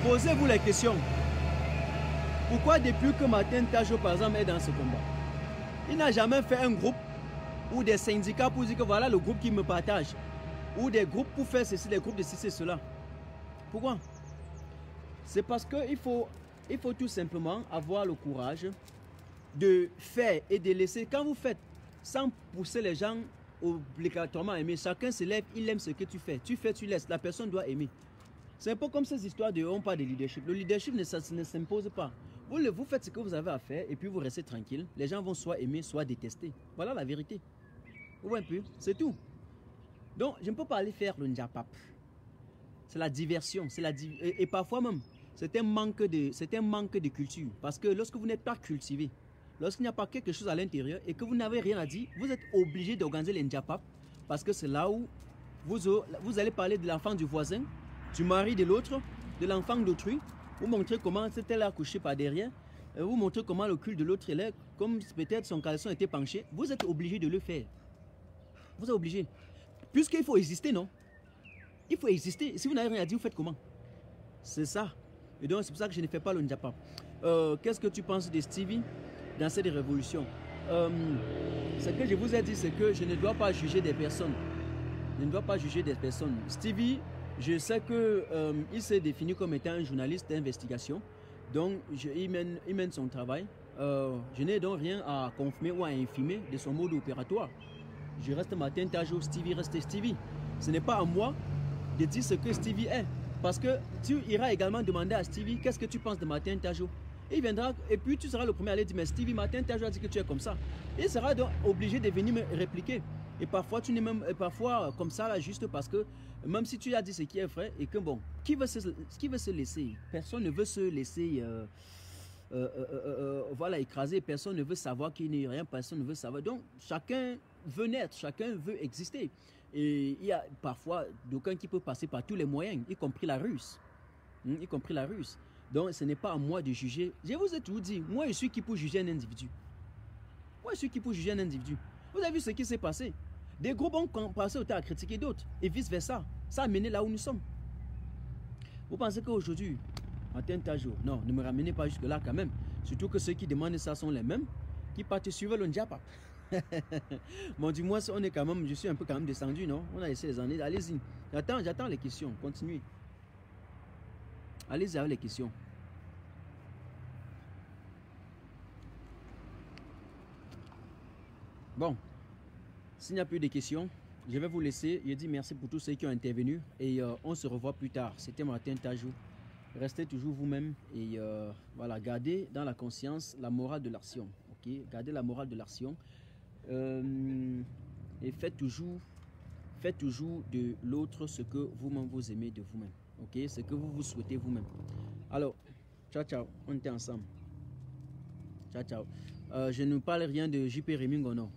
Posez-vous les questions. Pourquoi depuis que Martin Tajo, par exemple, est dans ce combat, il n'a jamais fait un groupe ou des syndicats pour dire que voilà le groupe qui me partage, ou des groupes pour faire ceci, des groupes de ceci et cela? Pourquoi? C'est parce qu'il faut tout simplement avoir le courage de faire et de laisser. Quand vous faites, sans pousser les gens obligatoirement à aimer, chacun se lève, il aime ce que tu fais. Tu fais, tu laisses, la personne doit aimer. C'est un peu comme ces histoires de on parle de leadership. Le leadership ne s'impose pas. Vous faites ce que vous avez à faire et puis vous restez tranquille. Les gens vont soit aimer, soit détester. Voilà la vérité. Vous voyez un peu, c'est tout. Donc, je ne peux pas aller faire le Ndjapap. C'est la diversion. Et parfois même, c'est un manque de culture. Parce que lorsque vous n'êtes pas cultivé, lorsqu'il n'y a pas quelque chose à l'intérieur et que vous n'avez rien à dire, vous êtes obligé d'organiser les Ndjapap. Parce que c'est là où vous allez parler de l'enfant du voisin, du mari de l'autre, de l'enfant d'autrui. Vous montrez comment c'était là couché par derrière. Vous montrez comment le cul de l'autre est, comme peut-être son caleçon était penché. Vous êtes obligé de le faire. Vous êtes obligé. Puisqu'il faut exister, non? Il faut exister. Si vous n'avez rien à dire, vous faites comment? C'est ça. Et donc, c'est pour ça que je ne fais pas le Ndjapap. Qu'est-ce que tu penses de Stevie dans cette révolution? Ce que je vous ai dit, c'est que je ne dois pas juger des personnes. Je ne dois pas juger des personnes. Stevie, je sais qu'il s'est défini comme étant un journaliste d'investigation. Donc, il mène son travail. Je n'ai donc rien à confirmer ou à infirmer de son mode opératoire. je reste Martin Tajo, Stevie reste Stevie. Ce n'est pas à moi de dire ce que Stevie est. Parce que tu iras également demander à Stevie qu'est-ce que tu penses de Martin Tajo. Il viendra et puis tu seras le premier à aller dire mais Stevie, Martin Tajo a dit que tu es comme ça. Il sera donc obligé de venir me répliquer. Et parfois tu n'es même comme ça là juste parce que même si tu as dit ce qui est vrai et que bon, qui veut se laisser? Personne ne veut se laisser voilà, écraser, personne ne veut savoir qu'il n'est rien, personne ne veut savoir. Donc chacun veut naître, chacun veut exister. Et il y a parfois d'aucuns qui peuvent passer par tous les moyens, y compris la ruse. Y compris la ruse. Donc ce n'est pas à moi de juger. Je vous ai tout dit, moi je suis qui pour juger un individu. Moi je suis qui pour juger un individu. Vous avez vu ce qui s'est passé? Des groupes ont passé au temps à critiquer d'autres et vice versa. Ça a mené là où nous sommes. Vous pensez qu'aujourd'hui, Martin Tajo, non, ne me ramenez pas jusque là quand même. Surtout que ceux qui demandent ça sont les mêmes qui partent suivre le Ndjapa. Bon, du moins, on est quand même, je suis un peu quand même descendu, non? On a laissé les années. Allez-y. J'attends les questions. Continuez. Allez-y avec les questions. Bon. S'il n'y a plus de questions, je vais vous laisser. Je dis merci pour tous ceux qui ont intervenu et on se revoit plus tard. C'était Martin Tajo. Restez toujours vous-même et voilà, gardez dans la conscience la morale de l'action. Ok, gardez la morale de l'action et faites toujours de l'autre ce que vous-même vous aimez de vous-même. Ok, ce que vous souhaitez vous-même. Alors, ciao ciao, on était ensemble. Ciao ciao. Je ne parle rien de JP Remingo, non.